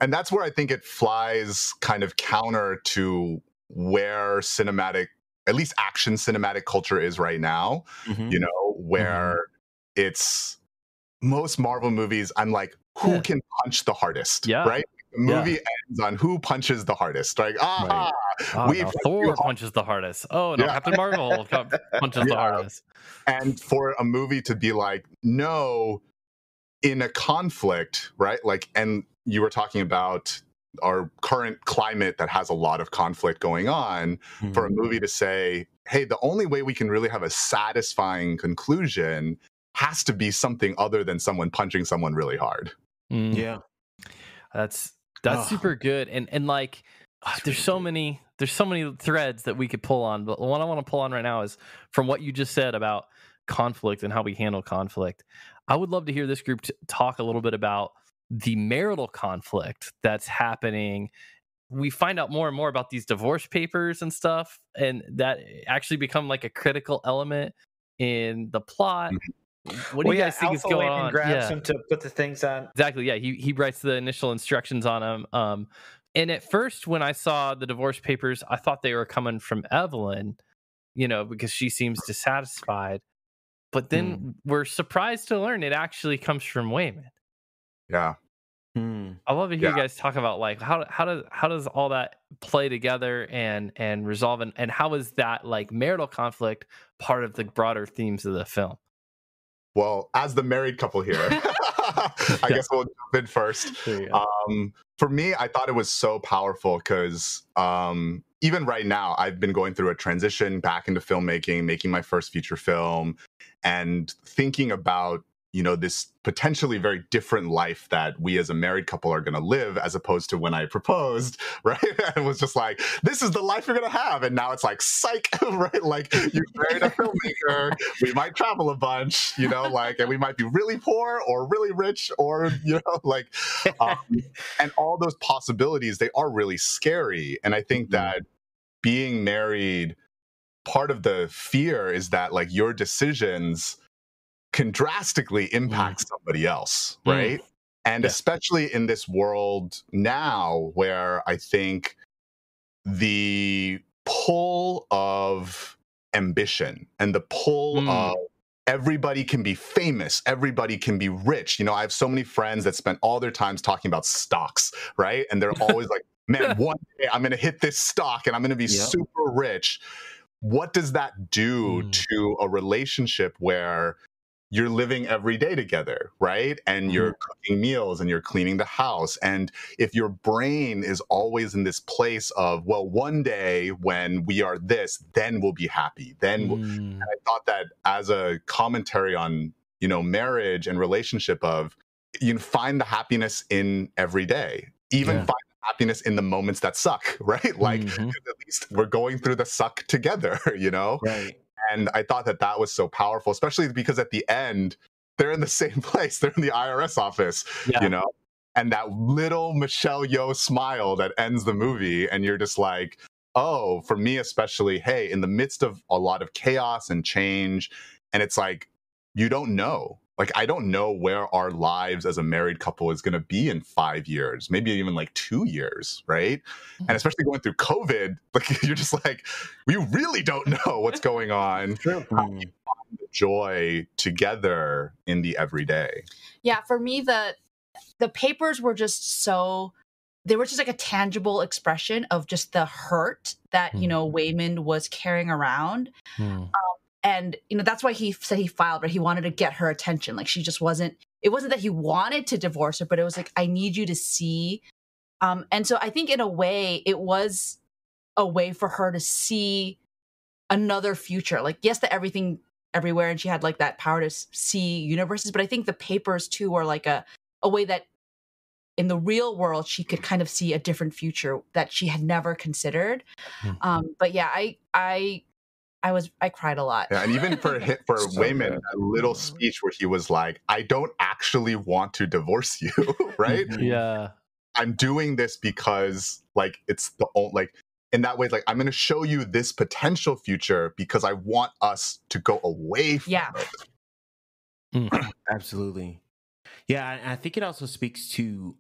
S7: And that's where I think it flies kind of counter to where cinematic, at least action cinematic culture is right now, you know, where it's most Marvel movies, I'm like, who can punch the hardest, right? The movie ends on who punches the hardest. Like,
S5: Thor punches the hardest. Oh, no, Captain Marvel punches the hardest.
S7: And for a movie to be like, no, in a conflict, right? Like, and you were talking about our current climate that has a lot of conflict going on, for a movie to say, hey, the only way we can really have a satisfying conclusion has to be something other than someone punching someone really hard.
S5: Yeah. That's super good. And like, there's so many threads that we could pull on, but one I want to pull on right now is from what you just said about conflict and how we handle conflict. I would love to hear this group talk a little bit about the marital conflict that's happening. We find out more and more about these divorce papers and stuff, and that actually become like a critical element in the plot. What do you guys think is going on?
S3: Grabs him to put the things on.
S5: Exactly. Yeah, he writes the initial instructions on him. And at first, when I saw the divorce papers, I thought they were coming from Evelyn, you know, because she seems dissatisfied. But then we're surprised to learn it actually comes from Waymond.
S7: Yeah.
S5: I love to hear you guys talk about like how does all that play together and resolve, and how is that like marital conflict part of the broader themes of the film?
S7: Well, as the married couple here, I guess we'll jump in first. For me, I thought it was so powerful because even right now, I've been going through a transition back into filmmaking, making my first feature film, and thinking about, you know, this potentially very different life that we as a married couple are going to live, as opposed to when I proposed, right? And it was just like, this is the life you're going to have. And now it's like, psych, right? Like, you married a filmmaker, we might travel a bunch, you know, like, and we might be really poor or really rich, or, you know, like, and all those possibilities, they are really scary. And I think that being married, part of the fear is that like your decisions can drastically impact somebody else, right? And especially in this world now where I think the pull of ambition and the pull of everybody can be famous, everybody can be rich. You know, I have so many friends that spend all their times talking about stocks, right? And they're always like, man, one day I'm going to hit this stock and I'm going to be super rich. What does that do to a relationship where you're living every day together, right? And you're cooking meals and you're cleaning the house. And if your brain is always in this place of, well, one day when we are this, then we'll be happy. Then and I thought that as a commentary on, you know, marriage and relationship of, you can find the happiness in every day, even find the happiness in the moments that suck, right? Like, at least we're going through the suck together, you know?
S3: Right.
S7: And I thought that that was so powerful, especially because at the end, they're in the same place. They're in the IRS office, you know? And that little Michelle Yeoh smile that ends the movie. And you're just like, oh, for me especially, hey, in the midst of a lot of chaos and change, and it's like, you don't know, like, I don't know where our lives as a married couple is going to be in 5 years, maybe even like 2 years, right? And especially going through COVID, like, you're just like, we really don't know what's going on.
S3: True.
S7: How do you find the joy together in the everyday?
S6: Yeah, for me, the papers were just so, they were just like a tangible expression of just the hurt that, you know, Waymond was carrying around. And, you know, that's why he said he filed, but he wanted to get her attention. Like, she just wasn't, it wasn't that he wanted to divorce her, but it was like, I need you to see. And so I think in a way, it was a way for her to see another future. Like, yes, the everything everywhere, and she had like that power to see universes, but I think the papers too are like a way that in the real world she could kind of see a different future that she had never considered. But yeah, I cried a lot.
S7: Yeah, and even for Waymond, a little speech where he was like, I don't actually want to divorce you, right?
S5: Yeah.
S7: I'm doing this because, like, it's the only, like, in that way, like, I'm going to show you this potential future because I want us to go away from it.
S4: Absolutely. Yeah, I think it also speaks to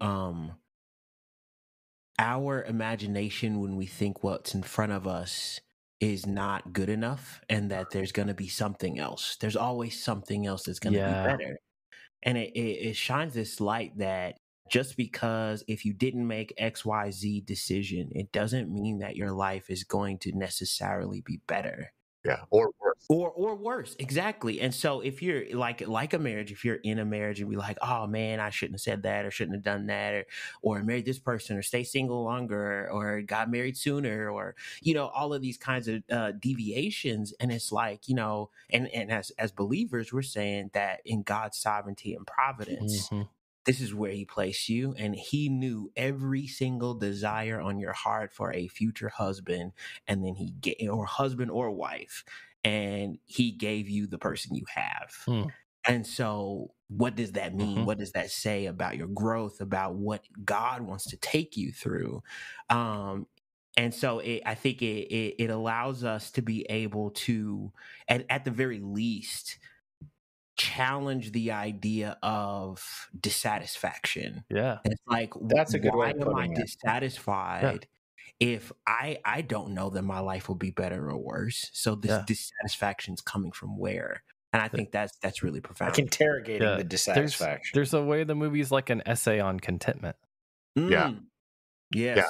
S4: our imagination when we think what's in front of us is not good enough and that there's going to be something else. There's always something else that's going to be better. And it shines this light that just because if you didn't make XYZ decision, it doesn't mean that your life is going to necessarily be better.
S7: Yeah, or worse.
S4: Or worse, exactly. And so if you're like a marriage, if you're in a marriage and be like, oh man, I shouldn't have said that or shouldn't have done that, or married this person or stay single longer or got married sooner, or, you know, all of these kinds of deviations. And it's like, you know, and as believers, we're saying that in God's sovereignty and providence, this is where he placed you, and he knew every single desire on your heart for a future husband, and then or husband or wife, and he gave you the person you have. And so what does that mean? What does that say about your growth, about what God wants to take you through? And so I think it allows us to be able to, at the very least, challenge the idea of dissatisfaction.
S5: Yeah.
S4: It's like,
S3: that's a good
S4: why
S3: way of
S4: am I
S3: putting it.
S4: dissatisfied if I don't know that my life will be better or worse? So this dissatisfaction is coming from where? And I think that's really profound.
S3: Like interrogating the dissatisfaction.
S5: There's a way the movie's like an essay on contentment.
S7: Yeah.
S4: Yes.
S7: Yeah.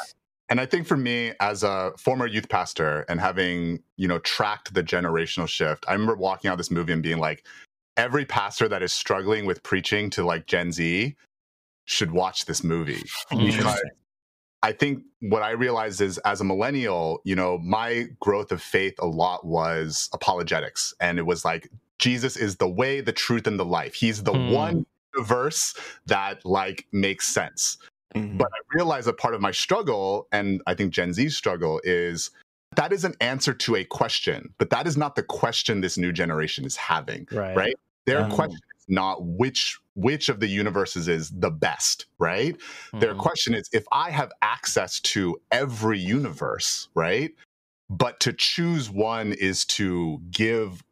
S7: And I think for me, as a former youth pastor and having, you know, tracked the generational shift, I remember walking out of this movie and being like, every pastor that is struggling with preaching to like Gen Z should watch this movie. Because I think what I realized is, as a millennial, you know, my growth of faith a lot was apologetics. And it was like, Jesus is the way, the truth, and the life. He's the one verse that like makes sense. But I realized that part of my struggle, and I think Gen Z's struggle, is that is an answer to a question, but that is not the question this new generation is having, right? Their question is not which of the universes is the best, right? Their question is, if I have access to every universe, right? But to choose one is to give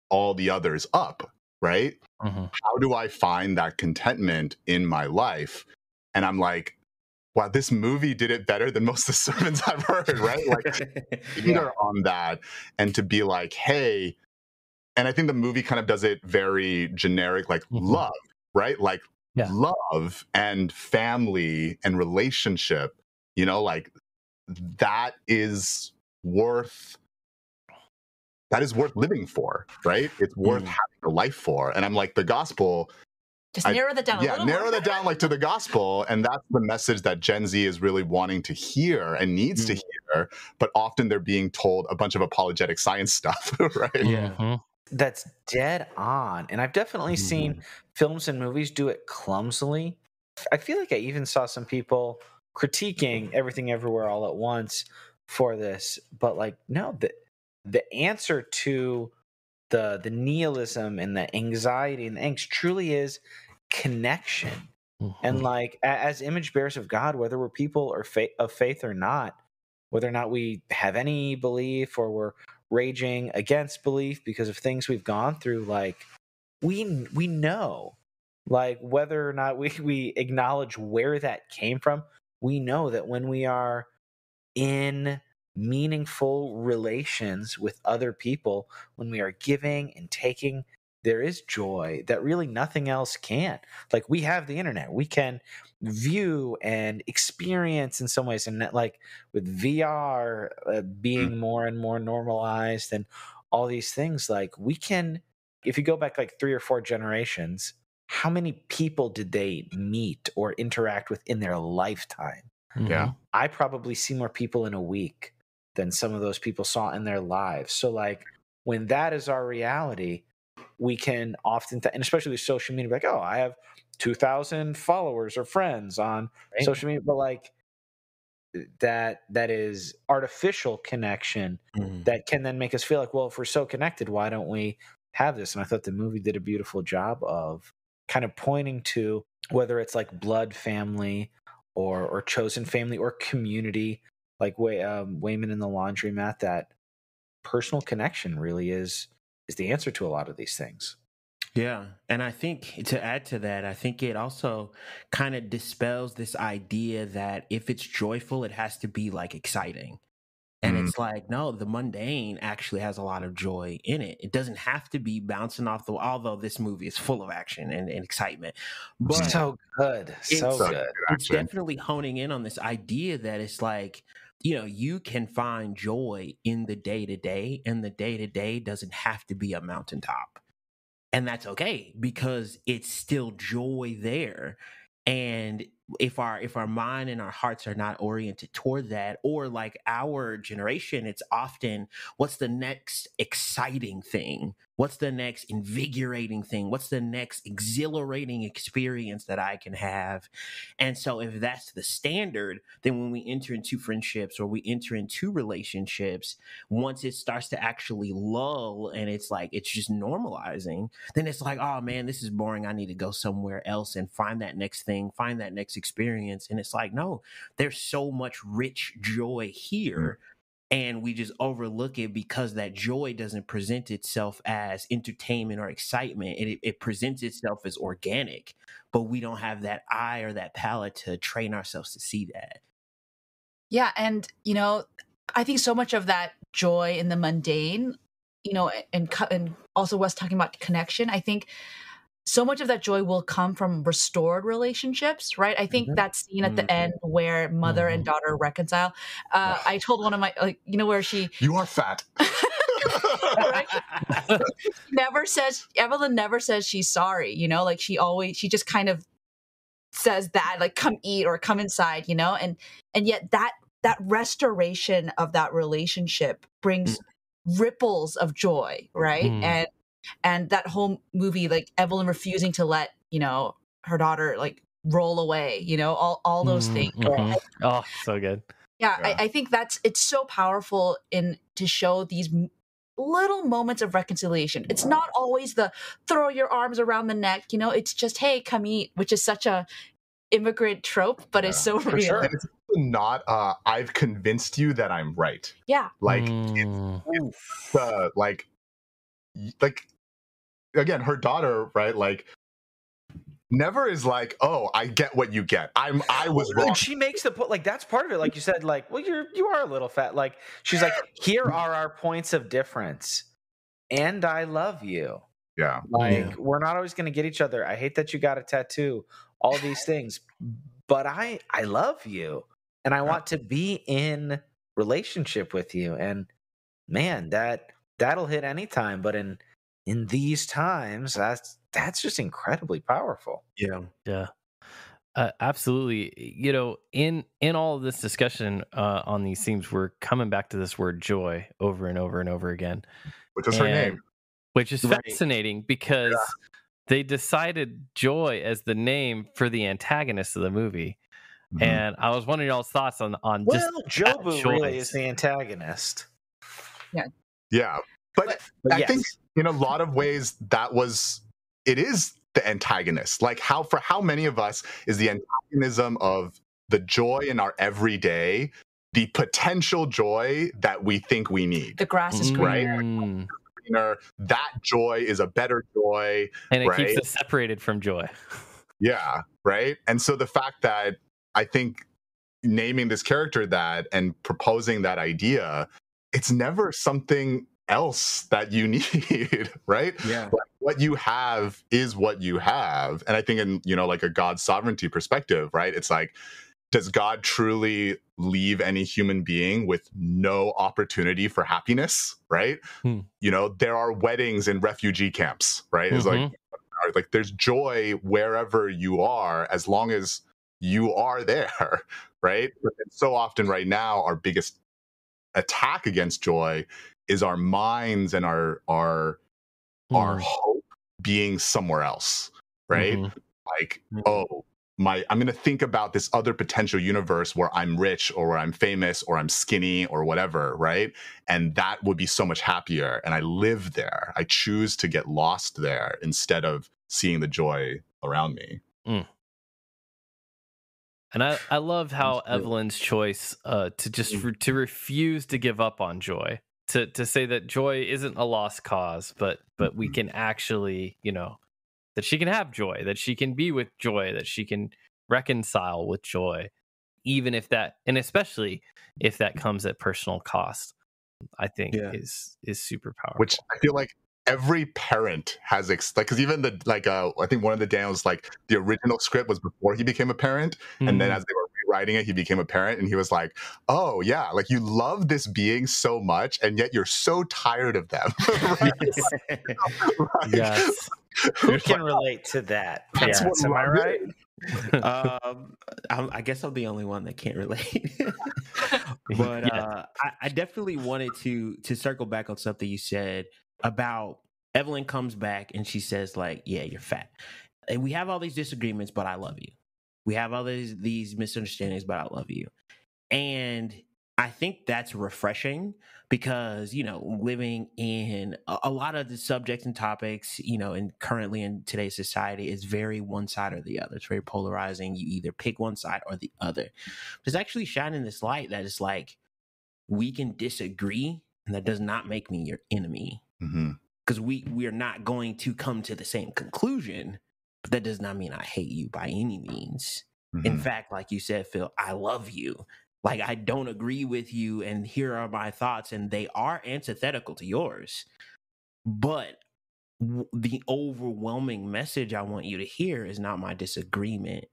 S7: all the others up, right? How do I find that contentment in my life? And I'm like, wow, this movie did it better than most of the sermons I've heard, right? Like, finger on that, and to be like, hey, and I think the movie kind of does it very generic, like love, right? Like love and family and relationship, you know, like that is worth living for, right? It's worth having a life for. And I'm like, the gospel,
S6: just narrow that down a little
S7: narrow
S6: more.
S7: that down like to the gospel. And that's the message that Gen Z is really wanting to hear and needs to hear. But often they're being told a bunch of apologetic science stuff, right?
S3: That's dead on. And I've definitely seen films and movies do it clumsily. I feel like I even saw some people critiquing Everything Everywhere All at Once for this. But like, no, the answer to the nihilism and the anxiety and the angst truly is connection. And like, as image bearers of God, whether we're people or of faith or not, whether or not we have any belief or we're raging against belief because of things we've gone through, like, we know, like, whether or not we acknowledge where that came from, we know that when we are in meaningful relations with other people, when we are giving and taking, there is joy that really nothing else can. Like, we have the internet, we can view and experience in some ways, and like with VR being more and more normalized and all these things, like, we can, if you go back like 3 or 4 generations, how many people did they meet or interact with in their lifetime?
S7: Yeah.
S3: I probably see more people in a week than some of those people saw in their lives. So, like, when that is our reality, we can often, and especially with social media, like, oh, I have 2,000 followers or friends on social media, but like that is artificial connection that can then make us feel like, well, if we're so connected, why don't we have this? And I thought the movie did a beautiful job of kind of pointing to whether it's like blood family or chosen family or community, like Wayman in the Laundromat, that personal connection really is the answer to a lot of these things.
S4: Yeah. And I think to add to that, I think it also kind of dispels this idea that if it's joyful, it has to be like exciting. And it's like, no, the mundane actually has a lot of joy in it. It doesn't have to be bouncing off the wall, although this movie is full of action and excitement. But
S3: so good. So good.
S4: It's definitely honing in on this idea that it's like, you know, you can find joy in the day-to-day, and the day-to-day doesn't have to be a mountaintop. And that's okay, because it's still joy there. And if our mind and our hearts are not oriented toward that, or like our generation, it's often, what's the next exciting thing? What's the next invigorating thing? What's the next exhilarating experience that I can have? And so if that's the standard, then when we enter into friendships or we enter into relationships, once it starts to actually lull and it's like, it's just normalizing, then it's like, oh man, this is boring. I need to go somewhere else and find that next thing, find that next experience. And it's like, no, there's so much rich joy here. And we just overlook it because that joy doesn't present itself as entertainment or excitement. It presents itself as organic, but we don't have that eye or that palate to train ourselves to see that.
S6: Yeah. And, you know, I think so much of that joy in the mundane, you know, and also Wes talking about connection, I think so much of that joy will come from restored relationships, right? I think that scene at the end where mother and daughter reconcile, I told one of my, like, you know, where
S7: you are fat.
S6: Evelyn never says she's sorry, you know, like she just kind of says that, like, come eat or come inside, you know, and yet that restoration of that relationship brings ripples of joy, right? And that whole movie, like Evelyn refusing to let, you know, her daughter like roll away, you know, all those things.
S5: Oh, so good.
S6: Yeah, I think it's so powerful to show these little moments of reconciliation. It's not always the throw your arms around the neck, you know, it's just, hey, come eat, which is such a immigrant trope, but it's so real.
S7: Sure. And it's not I've convinced you that I'm right.
S6: Yeah.
S7: Like it's like again, her daughter, right? Like never is like, oh, I get what you get. I was wrong.
S3: She makes the point, like, that's part of it. Like you said, like, well, you are a little fat. Like, she's like, here are our points of difference, and I love you.
S7: Yeah.
S3: Like, we're not always going to get each other. I hate that you got a tattoo. All these things, but I love you, and I want to be in relationship with you. And man, that'll hit any time. But in these times, that's just incredibly powerful.
S5: Yeah. Absolutely. You know, in all of this discussion on these themes, we're coming back to this word joy over and over and over again,
S7: which is her name,
S5: which is fascinating because they decided joy as the name for the antagonist of the movie. And I was wondering y'all's thoughts on
S3: Jobu really is the antagonist.
S7: Yeah. But I think in a lot of ways it is the antagonist. Like for how many of us is the antagonism of the joy in our everyday the potential joy that we think we need?
S6: The grass is greener.
S7: Right? no-brainer. That joy is a better joy.
S5: And it
S7: right?
S5: keeps us separated from joy.
S7: Yeah, right? And so the fact that I think naming this character that and proposing that idea, it's never something else that you need, right?
S4: Yeah.
S7: Like, what you have is what you have. And I think in, like a God's sovereignty perspective, right? It's like, does God truly leave any human being with no opportunity for happiness, right? There are weddings in refugee camps, right? It's like there's joy wherever you are, as long as you are there, right? But so often right now, our biggest attack against joy is our minds and our hope being somewhere else, right? Like, I'm going to think about this other potential universe where I'm rich or where I'm famous or I'm skinny or whatever, right? And that would be so much happier. And I live there. I choose to get lost there instead of seeing the joy around me.
S5: And I love how Evelyn's choice to refuse to give up on joy, to say that joy isn't a lost cause, but we can actually, that she can have joy, that she can be with joy, that she can reconcile with joy, even if that, and especially if that comes at personal cost, I think is super powerful.
S7: Which I feel like every parent has, because even I think one of the Daniels, like the original script was before he became a parent, and then as they were rewriting it, he became a parent, and he was like, "Oh yeah, like you love this being so much, and yet you're so tired of them."
S5: Yes,
S3: who can relate to that?
S7: That's what
S3: am I right?
S4: I guess I'm the only one that can't relate. But I definitely wanted to circle back on something you said about Evelyn comes back and she says, like, yeah, you're fat. And we have all these disagreements, but I love you. We have all these misunderstandings, but I love you. And I think that's refreshing because, living in a lot of the subjects and topics, and currently in today's society is very one side or the other. It's very polarizing. You either pick one side or the other. It's actually shining this light that it's like, we can disagree and that does not make me your enemy. Because we are not going to come to the same conclusion, but that does not mean I hate you by any means. In fact, like you said, Phil, I love you. Like, I don't agree with you, and here are my thoughts, and they are antithetical to yours. But the overwhelming message I want you to hear is not my disagreement,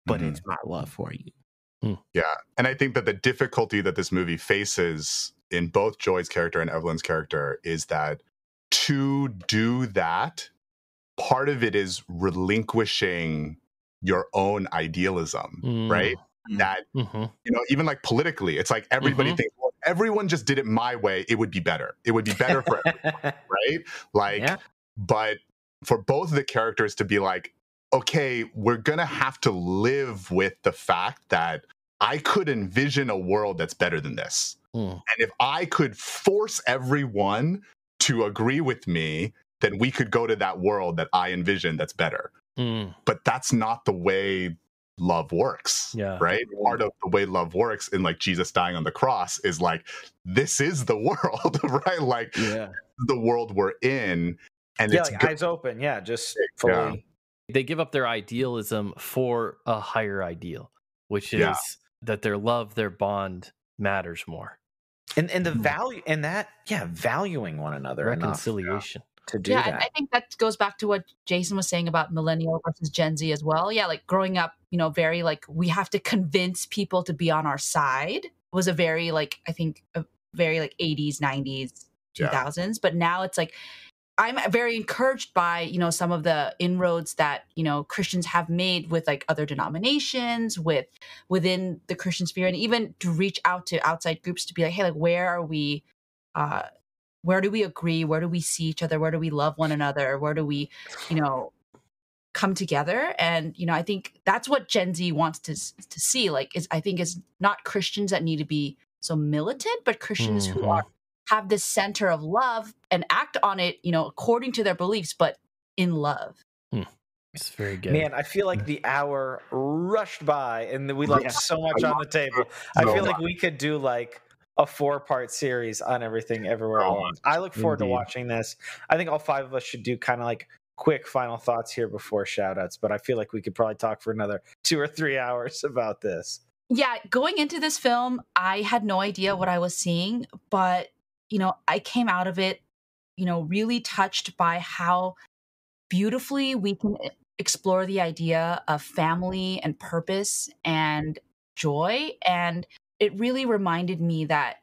S4: but it's my love for you.
S7: Yeah. And I think that the difficulty that this movie faces in both Joy's character and Evelyn's character is that to do that, part of it is relinquishing your own idealism, right? That, even like politically, it's like everybody thinks, well, if everyone just did it my way, it would be better. It would be better for everyone, right? Like, but for both of the characters to be like, okay, we're going to have to live with the fact that I could envision a world that's better than this. And if I could force everyone to agree with me, then we could go to that world that I envision that's better. But that's not the way love works, right? Part of the way love works in like Jesus dying on the cross is like, this is the world, right? Like the world we're in. And it's
S3: like eyes open. Yeah. Just fully.
S5: They give up their idealism for a higher ideal, which is that their love, their bond matters more.
S3: And the value in that, valuing one another,
S5: reconciliation
S3: to do that.
S6: And I think that goes back to what Jason was saying about millennial versus Gen Z as well. Yeah, like growing up, very like we have to convince people to be on our side was a very like I think a very like 80s, 90s, 2000s. But now it's like I'm very encouraged by, some of the inroads that, Christians have made with like other denominations within the Christian sphere, and even to reach out to outside groups to be like, hey, like, where are we? Where do we agree? Where do we see each other? Where do we love one another? Where do we, come together? And, I think that's what Gen Z wants to see. Like, I think it's not Christians that need to be so militant, but Christians who have this center of love and act on it, according to their beliefs, but in love.
S5: It's very good.
S3: Man, I feel like the hour rushed by and we left so much on the table. I feel like we could do like a 4-part series on Everything Everywhere All at Once. I look forward to watching this. I think all 5 of us should do kind of like quick final thoughts here before shoutouts, but I feel like we could probably talk for another 2 or 3 hours about this.
S6: Yeah, going into this film, I had no idea what I was seeing, but I came out of it, really touched by how beautifully we can explore the idea of family and purpose and joy. And it really reminded me that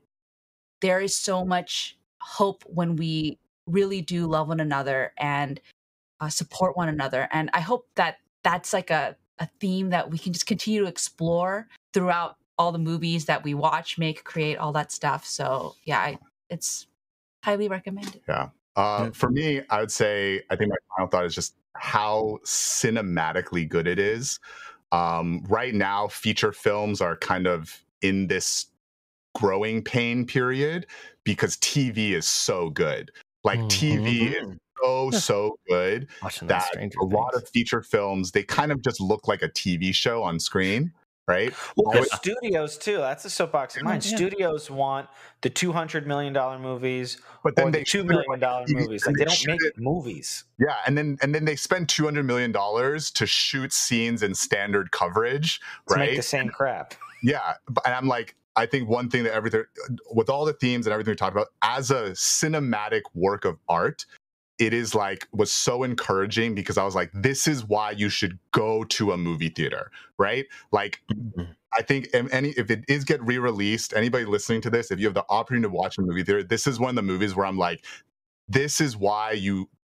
S6: there is so much hope when we really do love one another and support one another. And I hope that that's like a theme that we can just continue to explore throughout all the movies that we watch, make, create, all that stuff. So yeah, it's highly recommended.
S7: Yeah. For me, I would say, I think my final thought is just how cinematically good it is. Right now, feature films are kind of in this growing pain period because TV is so good. Like TV is so good that a lot of feature films, they kind of just look like a TV show on screen. Right.
S3: Well, studios too. That's a soapbox of mine. Studios want the $200 million movies, but then the $2 million movies. Like they don't make movies.
S7: Yeah, and then they spend $200 million to shoot scenes in standard coverage,
S3: to make the same crap.
S7: Yeah, and I'm like, I think one thing that everything, with all the themes and everything we talked about, as a cinematic work of art, it is like, was so encouraging because I was like, this is why you should go to a movie theater, right? Like, I think if it is get re-released, anybody listening to this, if you have the opportunity to watch a movie theater, this is one of the movies where I'm like, this is why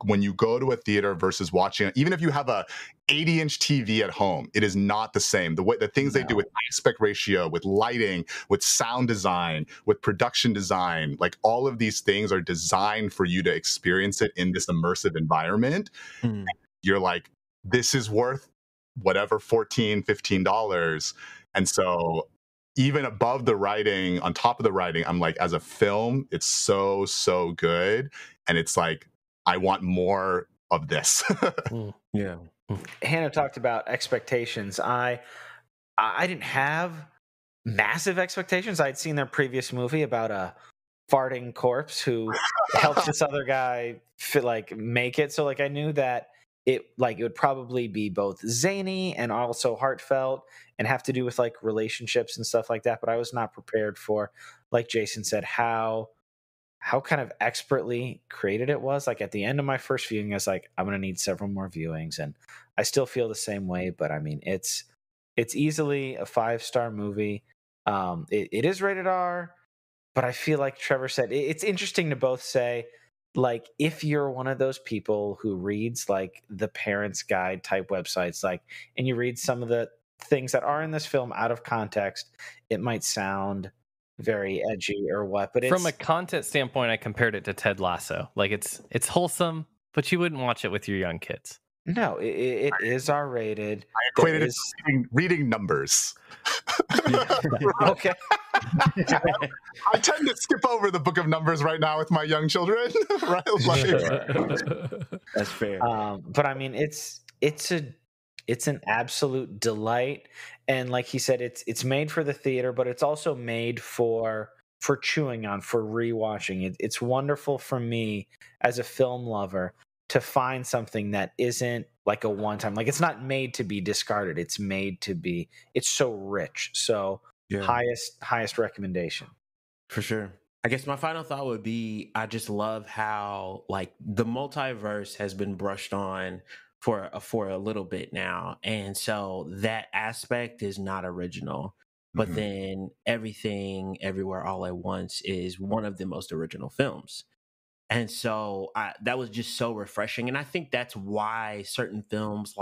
S7: when you go to a theater versus watching it, even if you have a 80-inch TV at home, it is not the same. The things they do with aspect ratio, with lighting, with sound design, with production design, like all of these things are designed for you to experience it in this immersive environment. You're like, this is worth whatever, $14, $15. And so even above the writing, on top of the writing, I'm like, as a film, it's so, so good. And it's like, I want more of this.
S4: Yeah.
S3: Hannah talked about expectations. I didn't have massive expectations. I'd seen their previous movie about a farting corpse who helps this other guy make it. So I knew that it would probably be both zany and also heartfelt and have to do with relationships and stuff like that. But I was not prepared for, like Jason said, how kind of expertly created it was. At the end of my first viewing, I was like, I'm going to need several more viewings. And I still feel the same way, but I mean, it's easily a 5-star movie. It is rated R, but I feel like Trevor said, it's interesting to both say, if you're one of those people who reads the parents guide type websites, and you read some of the things that are in this film out of context, it might sound very edgy or what, but
S5: from a content standpoint, I compared it to Ted Lasso. It's wholesome, but you wouldn't watch it with your young kids.
S3: No, it is R-rated.
S7: I equated it to reading numbers.
S3: Okay.
S7: I tend to skip over the book of Numbers right now with my young children. Right?
S4: That's fair.
S3: But I mean, it's an absolute delight, and like he said, it's made for the theater, but it's also made for chewing on, for rewatching. It's wonderful for me as a film lover to find something that isn't like a one-time. It's not made to be discarded. It's made to be. It's so rich. So highest recommendation
S4: for sure. I guess my final thought would be, I just love how the multiverse has been brushed on for a little bit now, and so that aspect is not original, but then Everything Everywhere All at Once is one of the most original films. And so that was just so refreshing. And I think that's why certain films,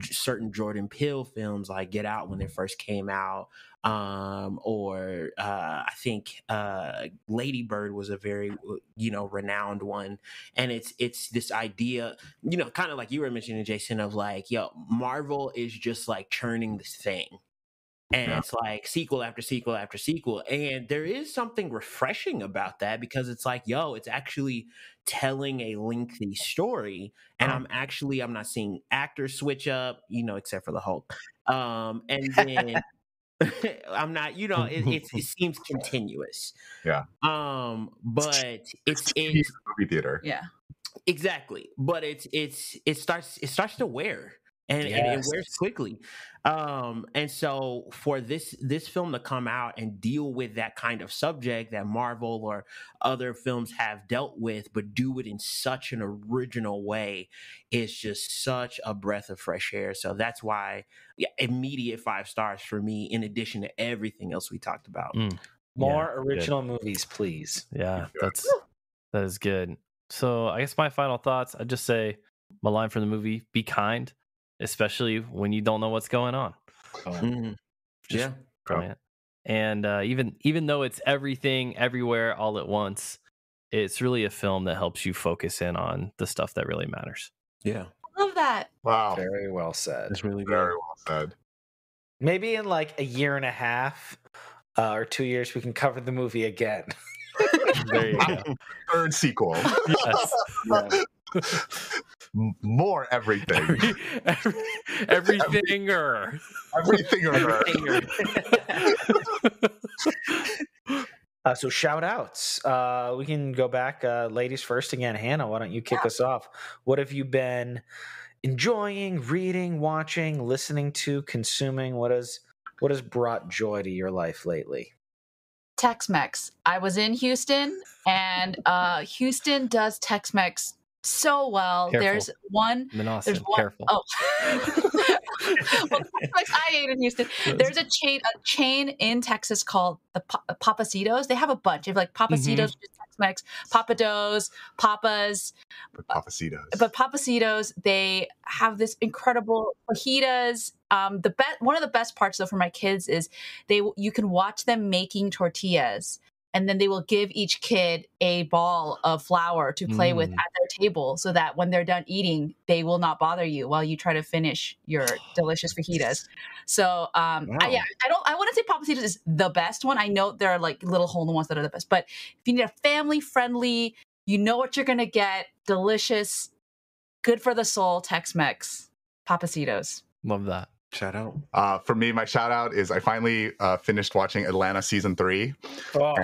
S4: certain Jordan Peele films like Get Out when they first came out, or I think Lady Bird was a very, renowned one. And it's this idea, kind of like you were mentioning, Jason, of Marvel is just churning this thing. And it's sequel after sequel after sequel. And there is something refreshing about that because it's it's actually telling a lengthy story. And I'm not seeing actors switch up, except for the Hulk. And then I'm not, it seems continuous.
S7: Yeah.
S4: But it's
S7: movie theater.
S6: Yeah.
S4: Exactly. But it starts to wear. And it wears quickly. And so for this film to come out and deal with that kind of subject that Marvel or other films have dealt with, but do it in such an original way, is just such a breath of fresh air. So that's why immediate 5 stars for me, in addition to everything else we talked about.
S3: More original movies, please.
S5: Yeah, that is good. So I guess my final thoughts, I'd just say my line from the movie, be kind, especially when you don't know what's going on.
S4: Yeah.
S5: Brilliant. And even though it's everything, everywhere, all at once, it's really a film that helps you focus in on the stuff that really matters.
S4: Yeah.
S6: I love that.
S7: Wow.
S3: Very well said.
S4: That's really good.
S7: Very well said.
S3: Maybe in like a year and a half or 2 years, we can cover the movie again.
S5: There you go.
S7: Third sequel.
S5: Yes.
S7: More everything.
S5: Everything.
S3: So shout outs. We can go back. Ladies first again. Hannah, why don't you kick us off? What have you been enjoying, reading, watching, listening to, consuming? What has brought joy to your life lately?
S6: Tex Mex. I was in Houston, and Houston does Tex Mex so well.
S5: Careful.
S6: There's one.
S5: Careful.
S6: Oh. Well, I ate in Houston. There's a chain in Texas called the Pappasitos. They have a bunch. They have like Pappasitos, Tex-Mex, Pappados, Papas. But Pappasitos, they have this incredible fajitas. One of the best parts though for my kids is you can watch them making tortillas. And then they will give each kid a ball of flour to play with at their table, so that when they're done eating, they will not bother you while you try to finish your delicious fajitas. So, I wouldn't say Pappasitos is the best one. I know there are like little hole-in ones that are the best, but if you need a family-friendly, you know what you're gonna get, delicious, good for the soul Tex-Mex, Pappasitos.
S5: Love that.
S4: Shout out.
S7: For me, my shout out is I finally finished watching Atlanta season 3.
S3: Oh.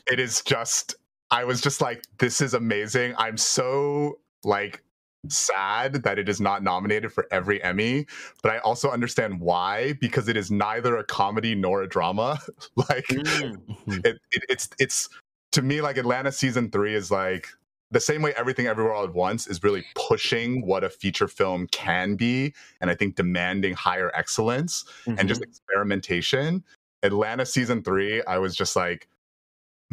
S7: It is just, I was just like, this is amazing. I'm so like sad that it is not nominated for every Emmy, but I also understand why, because it is neither a comedy nor a drama. Like it's to me, like Atlanta season 3 is like the same way Everything Everywhere All at Once is really pushing what a feature film can be, and I think demanding higher excellence and just experimentation. Atlanta season 3, I was just like,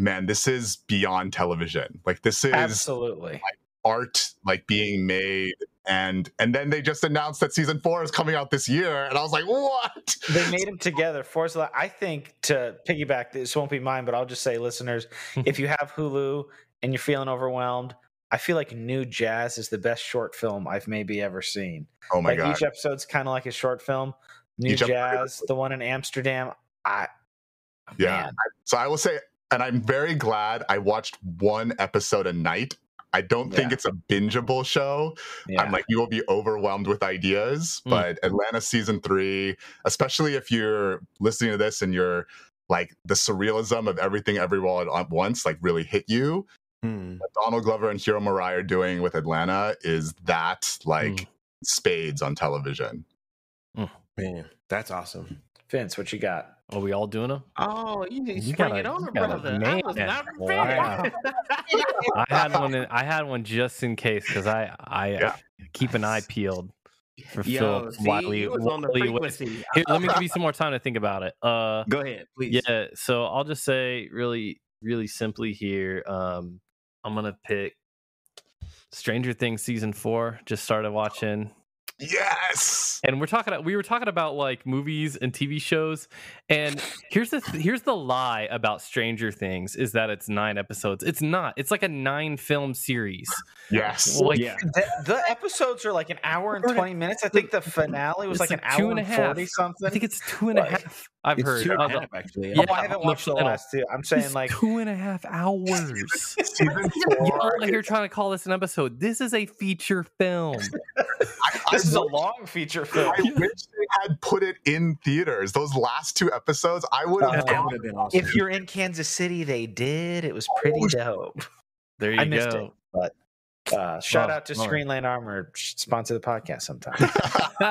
S7: man, this is beyond television. Like this is
S3: absolutely
S7: like art like being made. And then they just announced that season 4 is coming out this year, and I was like, what?
S3: They made them together. I think, to piggyback, this won't be mine, but I'll just say, listeners, if you have Hulu and you're feeling overwhelmed, I feel like New Jazz is the best short film I've maybe ever seen.
S7: Oh my God.
S3: Each episode's kind of like a short film. New Jazz, the one in Amsterdam. Man.
S7: So I will say, and I'm very glad I watched one episode a night. I don't think it's a bingeable show. Yeah. I'm like, you will be overwhelmed with ideas. But Atlanta season 3, especially if you're listening to this and you're like the surrealism of Everything Everywhere at Once like really hit you. What Donald Glover and Hiro Murai are doing with Atlanta is that like spades on television.
S4: Man, that's awesome.
S3: Vince, what you got?
S5: Are we all doing them?
S4: Oh, you sprang it on, brother.
S5: Man.
S4: I was not prepared.
S5: Wow. I had one just in case, because I keep an eye peeled for Phil Wiley.
S4: He was on the frequency.
S5: Here, let me give you some more time to think about it.
S4: Go ahead, please.
S5: Yeah, so I'll just say really, really simply here. I'm gonna pick Stranger Things season 4. Just started watching.
S7: Yes.
S5: And we were talking about like movies and TV shows, and here's the lie about Stranger Things is that it's 9 episodes. It's not. It's like a 9 film series.
S7: Yes.
S5: Like,
S3: the episodes are like an hour and 20 minutes. I think the finale was like an hour and 40 something.
S5: I think it's 2.5. I've heard.
S4: 2.5 actually.
S3: Yeah. I haven't watched the last 2. I'm saying like
S5: 2.5 hours. You're out here trying to call this an episode. This is a feature film.
S3: This is a long feature film.
S7: I wish they had put it in theaters. Those last 2 episodes, I would have.
S4: That would have been awesome.
S3: If you're in Kansas City, they did. It was pretty dope.
S5: There you
S3: I missed
S5: go.
S3: it, but shout out to Screenland Armor, sponsor the podcast sometime.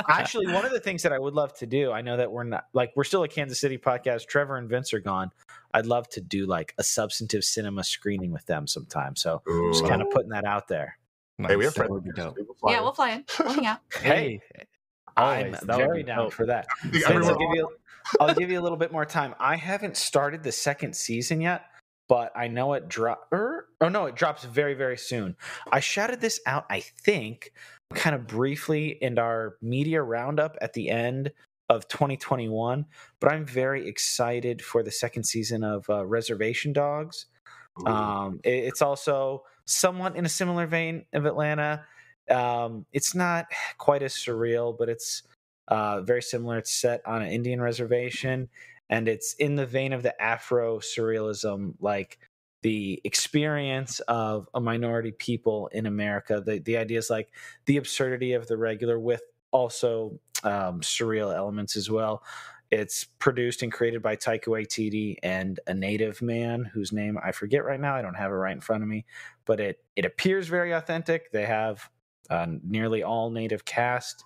S3: Actually, one of the things that I would love to do, I know that we're still a Kansas City podcast. Trevor and Vince are gone. I'd love to do like a substantive cinema screening with them sometime. So just kind of putting that out there.
S7: Hey, we have
S5: That
S7: friends.
S5: would be dope.
S6: Yeah, we'll fly in. We'll hang out.
S3: Hey, I'm
S5: Always. That would
S3: very
S5: be
S3: down
S5: dope.
S3: for that. Vince, I'll give you a little bit more time. I haven't started the second season yet, but I know it it drops very, very soon. I shouted this out, I think, kind of briefly in our media roundup at the end of 2021, but I'm very excited for the second season of Reservation Dogs. It's also somewhat in a similar vein of Atlanta. It's not quite as surreal, but it's very similar. It's set on an Indian reservation, and it's in the vein of the Afro surrealism, like the experience of a minority people in America. The idea is like the absurdity of the regular with also surreal elements as well. It's produced and created by Taika Waititi and a native man whose name I forget right now. I don't have it right in front of me, but it appears very authentic. They have nearly all native cast,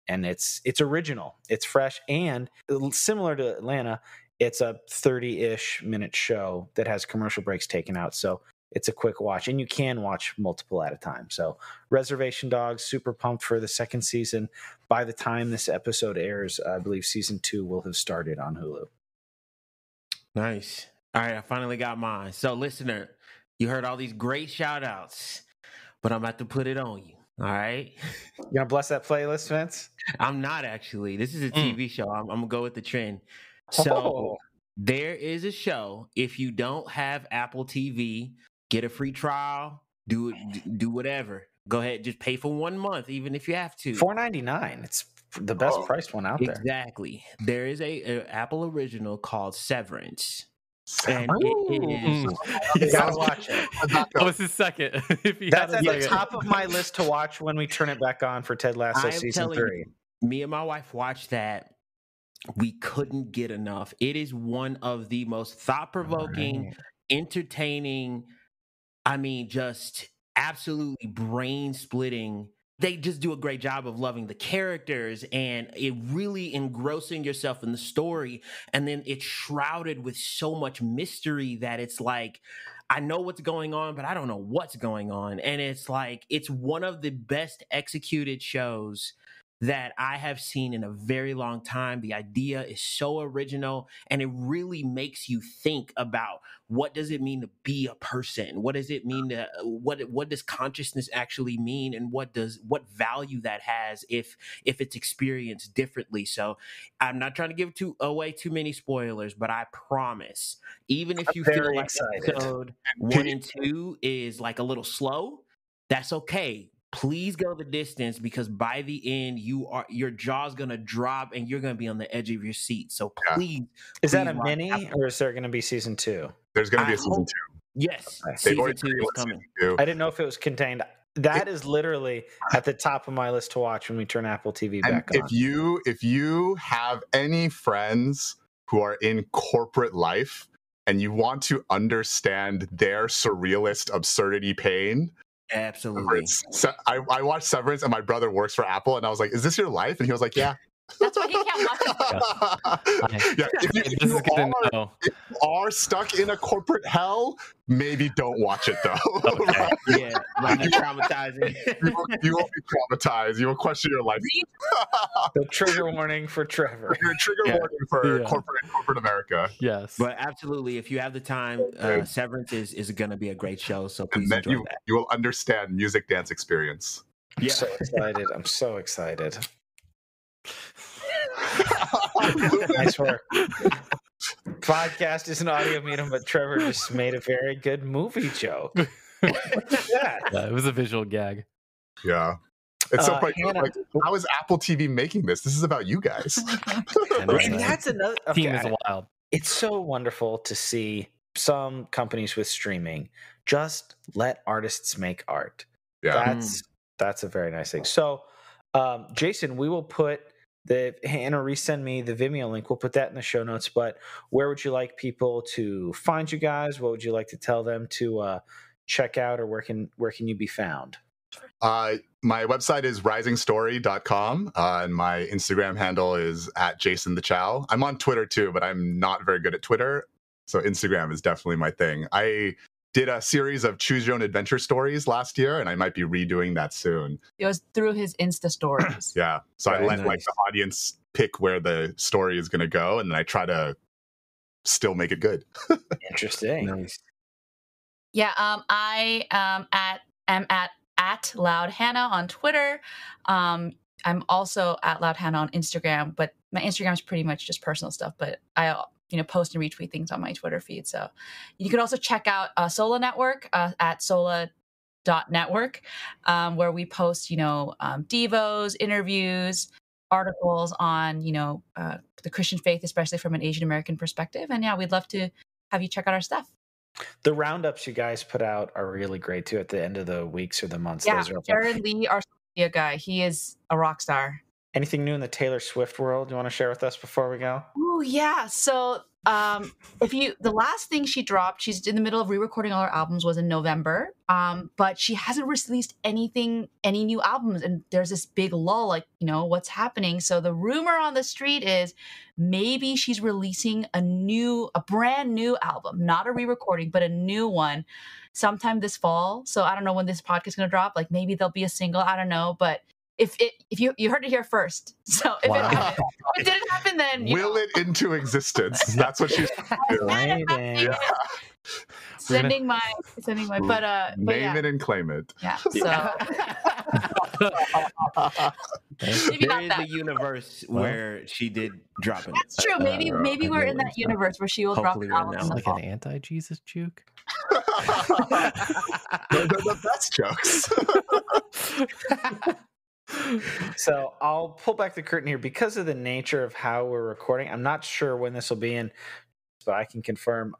S3: and it's original. It's fresh, and similar to Atlanta, it's a 30-ish minute show that has commercial breaks taken out. So it's a quick watch, and you can watch multiple at a time. So Reservation Dogs, super pumped for the second season. By the time this episode airs, I believe season 2 will have started on Hulu.
S4: Nice. All right, I finally got mine. So, listener, you heard all these great shout outs, but I'm about to put it on you. All right.
S3: You want to bless that playlist, Vince?
S4: I'm not actually. This is a TV show. I'm going to go with the trend. So, there is a show. If you don't have Apple TV, get a free trial, do whatever. Go ahead, just pay for 1 month, even if you have to.
S3: $4.99. It's the best priced one out there.
S4: Exactly. There is a Apple original called Severance. And it is.
S3: You gotta watch it.
S5: That was his second.
S3: That's at the top of my list to watch when we turn it back on for Ted Lasso season 3.
S4: Me and my wife watched that. We couldn't get enough. It is one of the most thought-provoking, entertaining, just absolutely brain-splitting. They just do a great job of loving the characters and it really engrossing yourself in the story. And then it's shrouded with so much mystery that it's like, I know what's going on, but I don't know what's going on. And it's like, it's one of the best executed shows that I have seen in a very long time. The idea is so original, and it really makes you think about what does it mean to be a person? What does it mean to what does consciousness actually mean, and what value that has if it's experienced differently? So I'm not trying to give away too many spoilers, but I promise, even if you feel like episode 1 and 2 is like a little slow, that's okay. Please go the distance, because by the end, your jaw's gonna drop and you're gonna be on the edge of your seat. So please,
S3: is that a mini, or is there gonna be season 2?
S7: There's gonna be a season 2.
S4: Yes,
S3: okay.
S4: Season 2 is coming.
S3: I didn't know if it was contained. That is literally at the top of my list to watch when we turn Apple TV back on.
S7: If you have any friends who are in corporate life and you want to understand their surrealist absurdity pain.
S4: Absolutely.
S7: I watched Severance, and my brother works for Apple, and I was like, "Is this your life?" And he was like, "Yeah."
S6: That's why he can't watch it.
S7: Yeah, if you are stuck in a corporate hell, maybe don't watch it though.
S4: Okay.
S7: Right?
S4: Yeah, like traumatizing.
S7: You won't be traumatized. You will question your life.
S3: The trigger warning for Trevor.
S7: Trigger warning for corporate America.
S5: Yes,
S4: but absolutely, if you have the time, Severance is going to be a great show. So please enjoy that.
S7: You will understand music dance experience.
S3: I'm so excited. I'm so excited. Nice work. Podcast is an audio medium, but Trevor just made a very good movie joke.
S5: Yeah, it was a visual gag.
S7: Yeah. It's so funny. Like, how is Apple TV making this? This is about you guys.
S3: And that's another
S5: team is wild.
S3: It's so wonderful to see some companies with streaming just let artists make art.
S7: Yeah.
S3: That's a very nice thing. So Jason, we will put Hannah resend me the Vimeo link. We'll put that in the show notes. But where would you like people to find you guys? What would you like to tell them to check out, or where can you be found?
S7: My website is risingstory.com, and my Instagram handle is @JasonTheChao. I'm on Twitter too, but I'm not very good at Twitter, so Instagram is definitely my thing. I did a series of choose your own adventure stories last year, and I might be redoing that soon.
S6: It was through his Insta stories.
S7: Yeah, so I let
S3: nice.
S7: like the audience pick where the story is going to go, and then I try to still make it good.
S3: Interesting.
S4: Nice.
S6: Yeah, I am at Loud Hannah on Twitter. I'm also at Loud Hannah on Instagram, but my Instagram is pretty much just personal stuff. But I post and retweet things on my Twitter feed. So you can also check out Sola Network at sola.network, where we post devos, interviews, articles on the Christian faith, especially from an Asian American perspective. And yeah, we'd love to have you check out our stuff.
S3: The roundups you guys put out are really great too at the end of the weeks or the months.
S6: Yeah,
S3: Those are
S6: Jared Lee, our social media guy, he is a rock star.
S3: Anything new in the Taylor Swift world you want to share with us before we go?
S6: Oh yeah, so the last thing she dropped, she's in the middle of re-recording all her albums, was in November, but she hasn't released any new albums, and there's this big lull, like what's happening. So the rumor on the street is maybe she's releasing a brand new album, not a re-recording, but a new one sometime this fall. So I don't know when this podcast is going to drop, like maybe there'll be a single, I don't know, but if you heard it here first. So if it didn't happen, then
S7: will it into existence. That's what she's doing.
S6: Yeah. Sending my but
S7: name it and claim it.
S6: Yeah. So
S4: there is a universe where she did drop it.
S6: That's true. Maybe we're in that universe where she will drop an album.
S5: It's like an anti-Jesus juke.
S7: They're the best jokes.
S3: So I'll pull back the curtain here because of the nature of how we're recording. I'm not sure when this will be in, but I can confirm.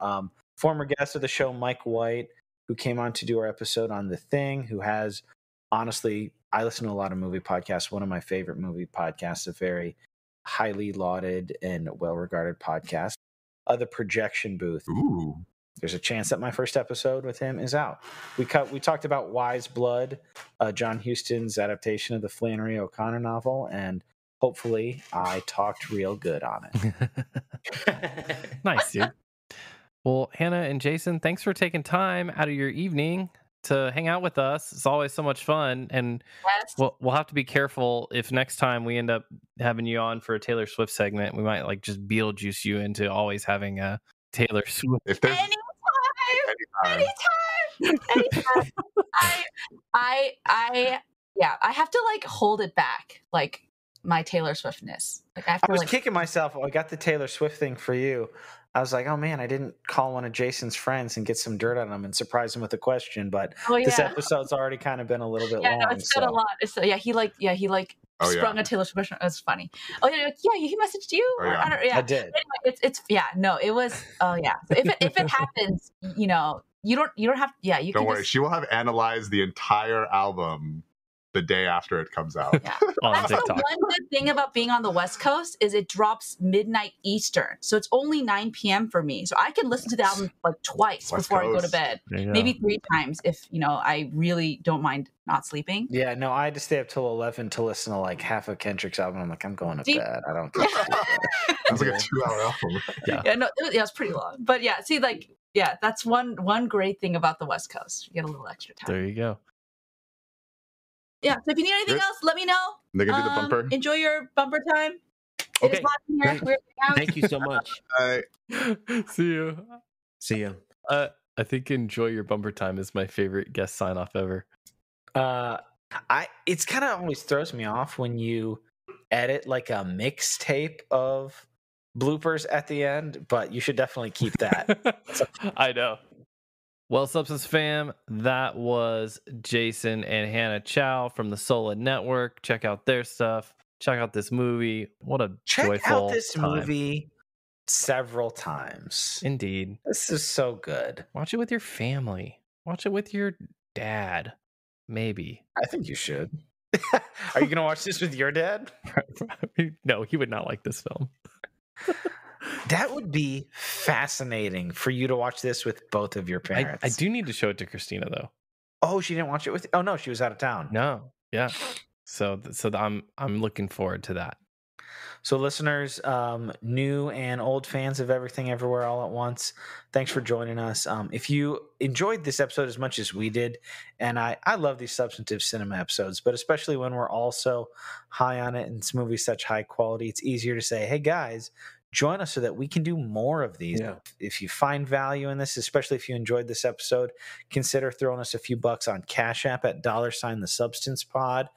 S3: Former guest of the show, Mike White, who came on to do our episode on The Thing, who has, honestly, I listen to a lot of movie podcasts. One of my favorite movie podcasts, a very highly lauded and well-regarded podcast, The Projection Booth.
S7: Ooh.
S3: There's a chance that my first episode with him is out. We talked about Wise Blood, John Huston's adaptation of the Flannery O'Connor novel, and hopefully I talked real good on
S5: it. Nice, dude. Well, Hannah and Jason, thanks for taking time out of your evening to hang out with us. It's always so much fun, and we'll have to be careful if next time we end up having you on for a Taylor Swift segment, we might just Beetlejuice you into always having a Taylor Swift.
S7: If there's
S6: anytime. I have to hold it back, my Taylor Swiftness.
S3: I was kicking myself. I got the Taylor Swift thing for you. I was like, oh man, I didn't call one of Jason's friends and get some dirt on him and surprise him with a question. But this episode's already kind of been a little bit long.
S6: No, it's got a lot. He sprung a Taylor Swift. It's funny. Oh yeah, he messaged you.
S3: I did.
S6: Anyway, it was. Oh yeah. So if it happens, you don't have. Yeah, you.
S7: Don't worry. She will have analyzed the entire album the day after it comes out.
S6: Yeah. That's the one good thing about being on the West Coast is it drops midnight Eastern. So it's only 9 p.m. for me. So I can listen to the album twice before I go to bed. Maybe 3 times if, I really don't mind not sleeping.
S3: Yeah, no, I had to stay up till 11 to listen to half of Kendrick's album. I'm like, I'm going to bed. I don't care.
S7: It's like a 2-hour album.
S6: It was pretty long. But yeah, see, that's one great thing about the West Coast. You get a little extra time.
S5: There you go.
S6: Yeah, so if you need anything else, let me know.
S7: They can do the bumper.
S6: Enjoy your bumper time.
S4: Okay. Thank you so much.
S5: See you.
S4: See you.
S5: I think enjoy your bumper time is my favorite guest sign off ever.
S3: It's kind of always throws me off when you edit a mixtape of bloopers at the end, but you should definitely keep that.
S5: I know. Well, Substance fam, that was Jason and Hannah Chao from the Sola Network. Check out their stuff. Check out this movie. What a joyful
S3: Check out this
S5: time.
S3: Movie several times.
S5: Indeed.
S3: This is so good.
S5: Watch it with your family. Watch it with your dad. Maybe.
S3: I think you should. Are you gonna watch this with your dad?
S5: No, he would not like this film.
S3: That would be fascinating for you to watch this with both of your parents.
S5: I do need to show it to Christina though.
S3: Oh, she didn't watch it with. Oh no, she was out of town.
S5: No, yeah. So I'm looking forward to that.
S3: So, listeners, new and old fans of Everything Everywhere All at Once, thanks for joining us. If you enjoyed this episode as much as we did, and I love these substantive cinema episodes, but especially when we're all so high on it and this movie's such high quality, it's easier to say, hey guys, join us so that we can do more of these. Yeah. If you find value in this, especially if you enjoyed this episode, consider throwing us a few bucks on Cash App at $the_substance_pod.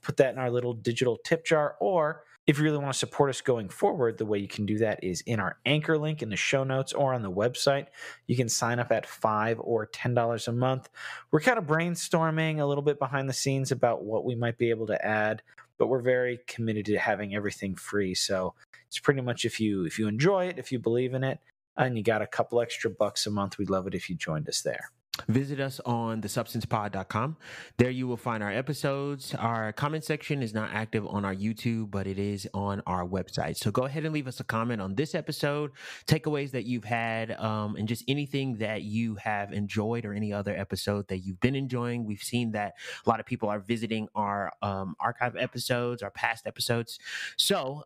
S3: Put that in our little digital tip jar, or if you really want to support us going forward, the way you can do that is in our anchor link in the show notes or on the website. You can sign up at $5 or $10 a month. We're kind of brainstorming a little bit behind the scenes about what we might be able to add, but we're very committed to having everything free. So it's pretty much if you enjoy it, if you believe in it, and you got a couple extra bucks a month, we'd love it if you joined us there.
S4: Visit us on thesubstancepod.com. There you will find our episodes. Our comment section is not active on our YouTube, but it is on our website. So go ahead and leave us a comment on this episode, takeaways that you've had, and just anything that you have enjoyed or any other episode that you've been enjoying. We've seen that a lot of people are visiting our archive episodes, our past episodes. So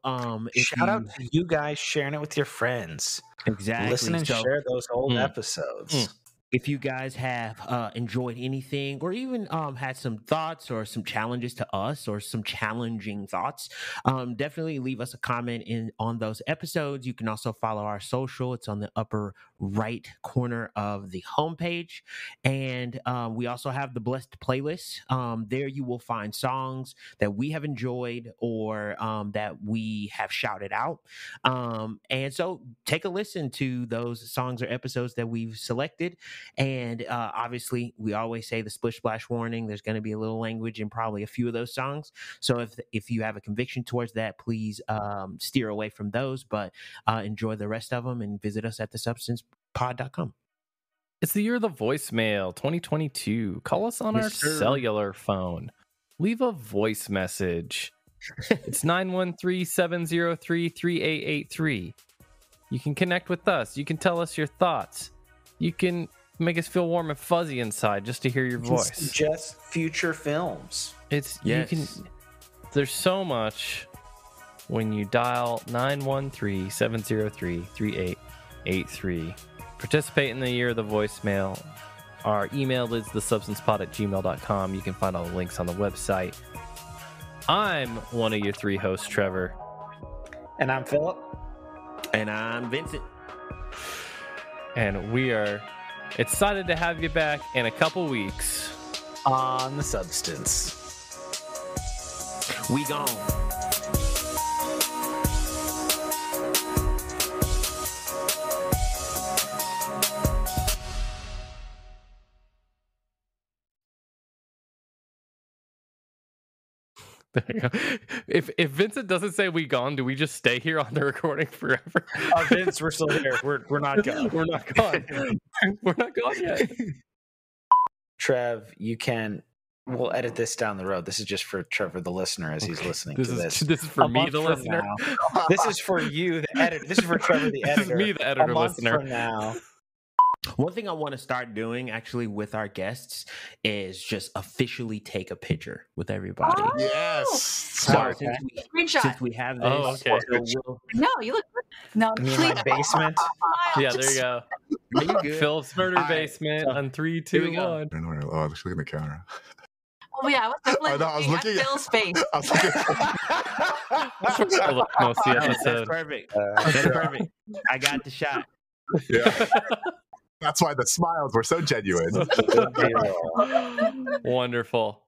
S3: shout out to you guys sharing it with your friends.
S4: Exactly.
S3: Listen and share those old episodes.
S4: If you guys have enjoyed anything or even had some thoughts or some challenges to us or some challenging thoughts, definitely leave us a comment on those episodes. You can also follow our social. It's on the upper right corner of the homepage. And we also have the Blessed playlist. There you will find songs that we have enjoyed or that we have shouted out. And so take a listen to those songs or episodes that we've selected. And obviously, we always say the splish splash warning. There's going to be a little language in probably a few of those songs. So if you have a conviction towards that, please steer away from those. But enjoy the rest of them and visit us at thesubstancepod.com.
S5: It's the year of the voicemail, 2022. Call us on our cellular phone. Leave a voice message. It's 913-703-3883. You can connect with us. You can tell us your thoughts. You can make us feel warm and fuzzy inside just to hear your voice.
S3: Suggest future films.
S5: There's so much when you dial 913-703-3883. Participate in the year of the voicemail. Our email is thesubstancepod@gmail.com. You can find all the links on the website. I'm one of your three hosts, Trevor.
S3: And I'm Philip.
S4: And I'm Vincent.
S5: And we are excited to have you back in a couple weeks
S3: on The Substance.
S4: We gone.
S5: There you go. If Vincent doesn't say we gone, do we just stay here on the recording forever?
S3: Vince, we're still here. We're not gone.
S5: We're not gone. We're not gone yet.
S3: Trev, we'll edit this down the road. This is just for Trevor, the listener, as he's listening to this.
S5: This is for me, the listener.
S3: This is for you, the editor. This is for Trevor, the editor.
S5: This is me, the editor, listener.
S3: From now.
S4: One thing I want to start doing actually with our guests is just officially take a picture with everybody.
S6: Oh,
S7: yes.
S4: So since we have this,
S6: no, you look good. No,
S3: in my basement.
S5: Yeah, there you go. Philip's murder basement on 3, 2, 1.
S7: Oh, look at the camera.
S6: Oh yeah, I was definitely looking at Phil's face.
S5: Most of the episode.
S4: That's perfect. That's perfect. I got the shot.
S7: Yeah. That's why the smiles were so genuine.
S5: Wonderful.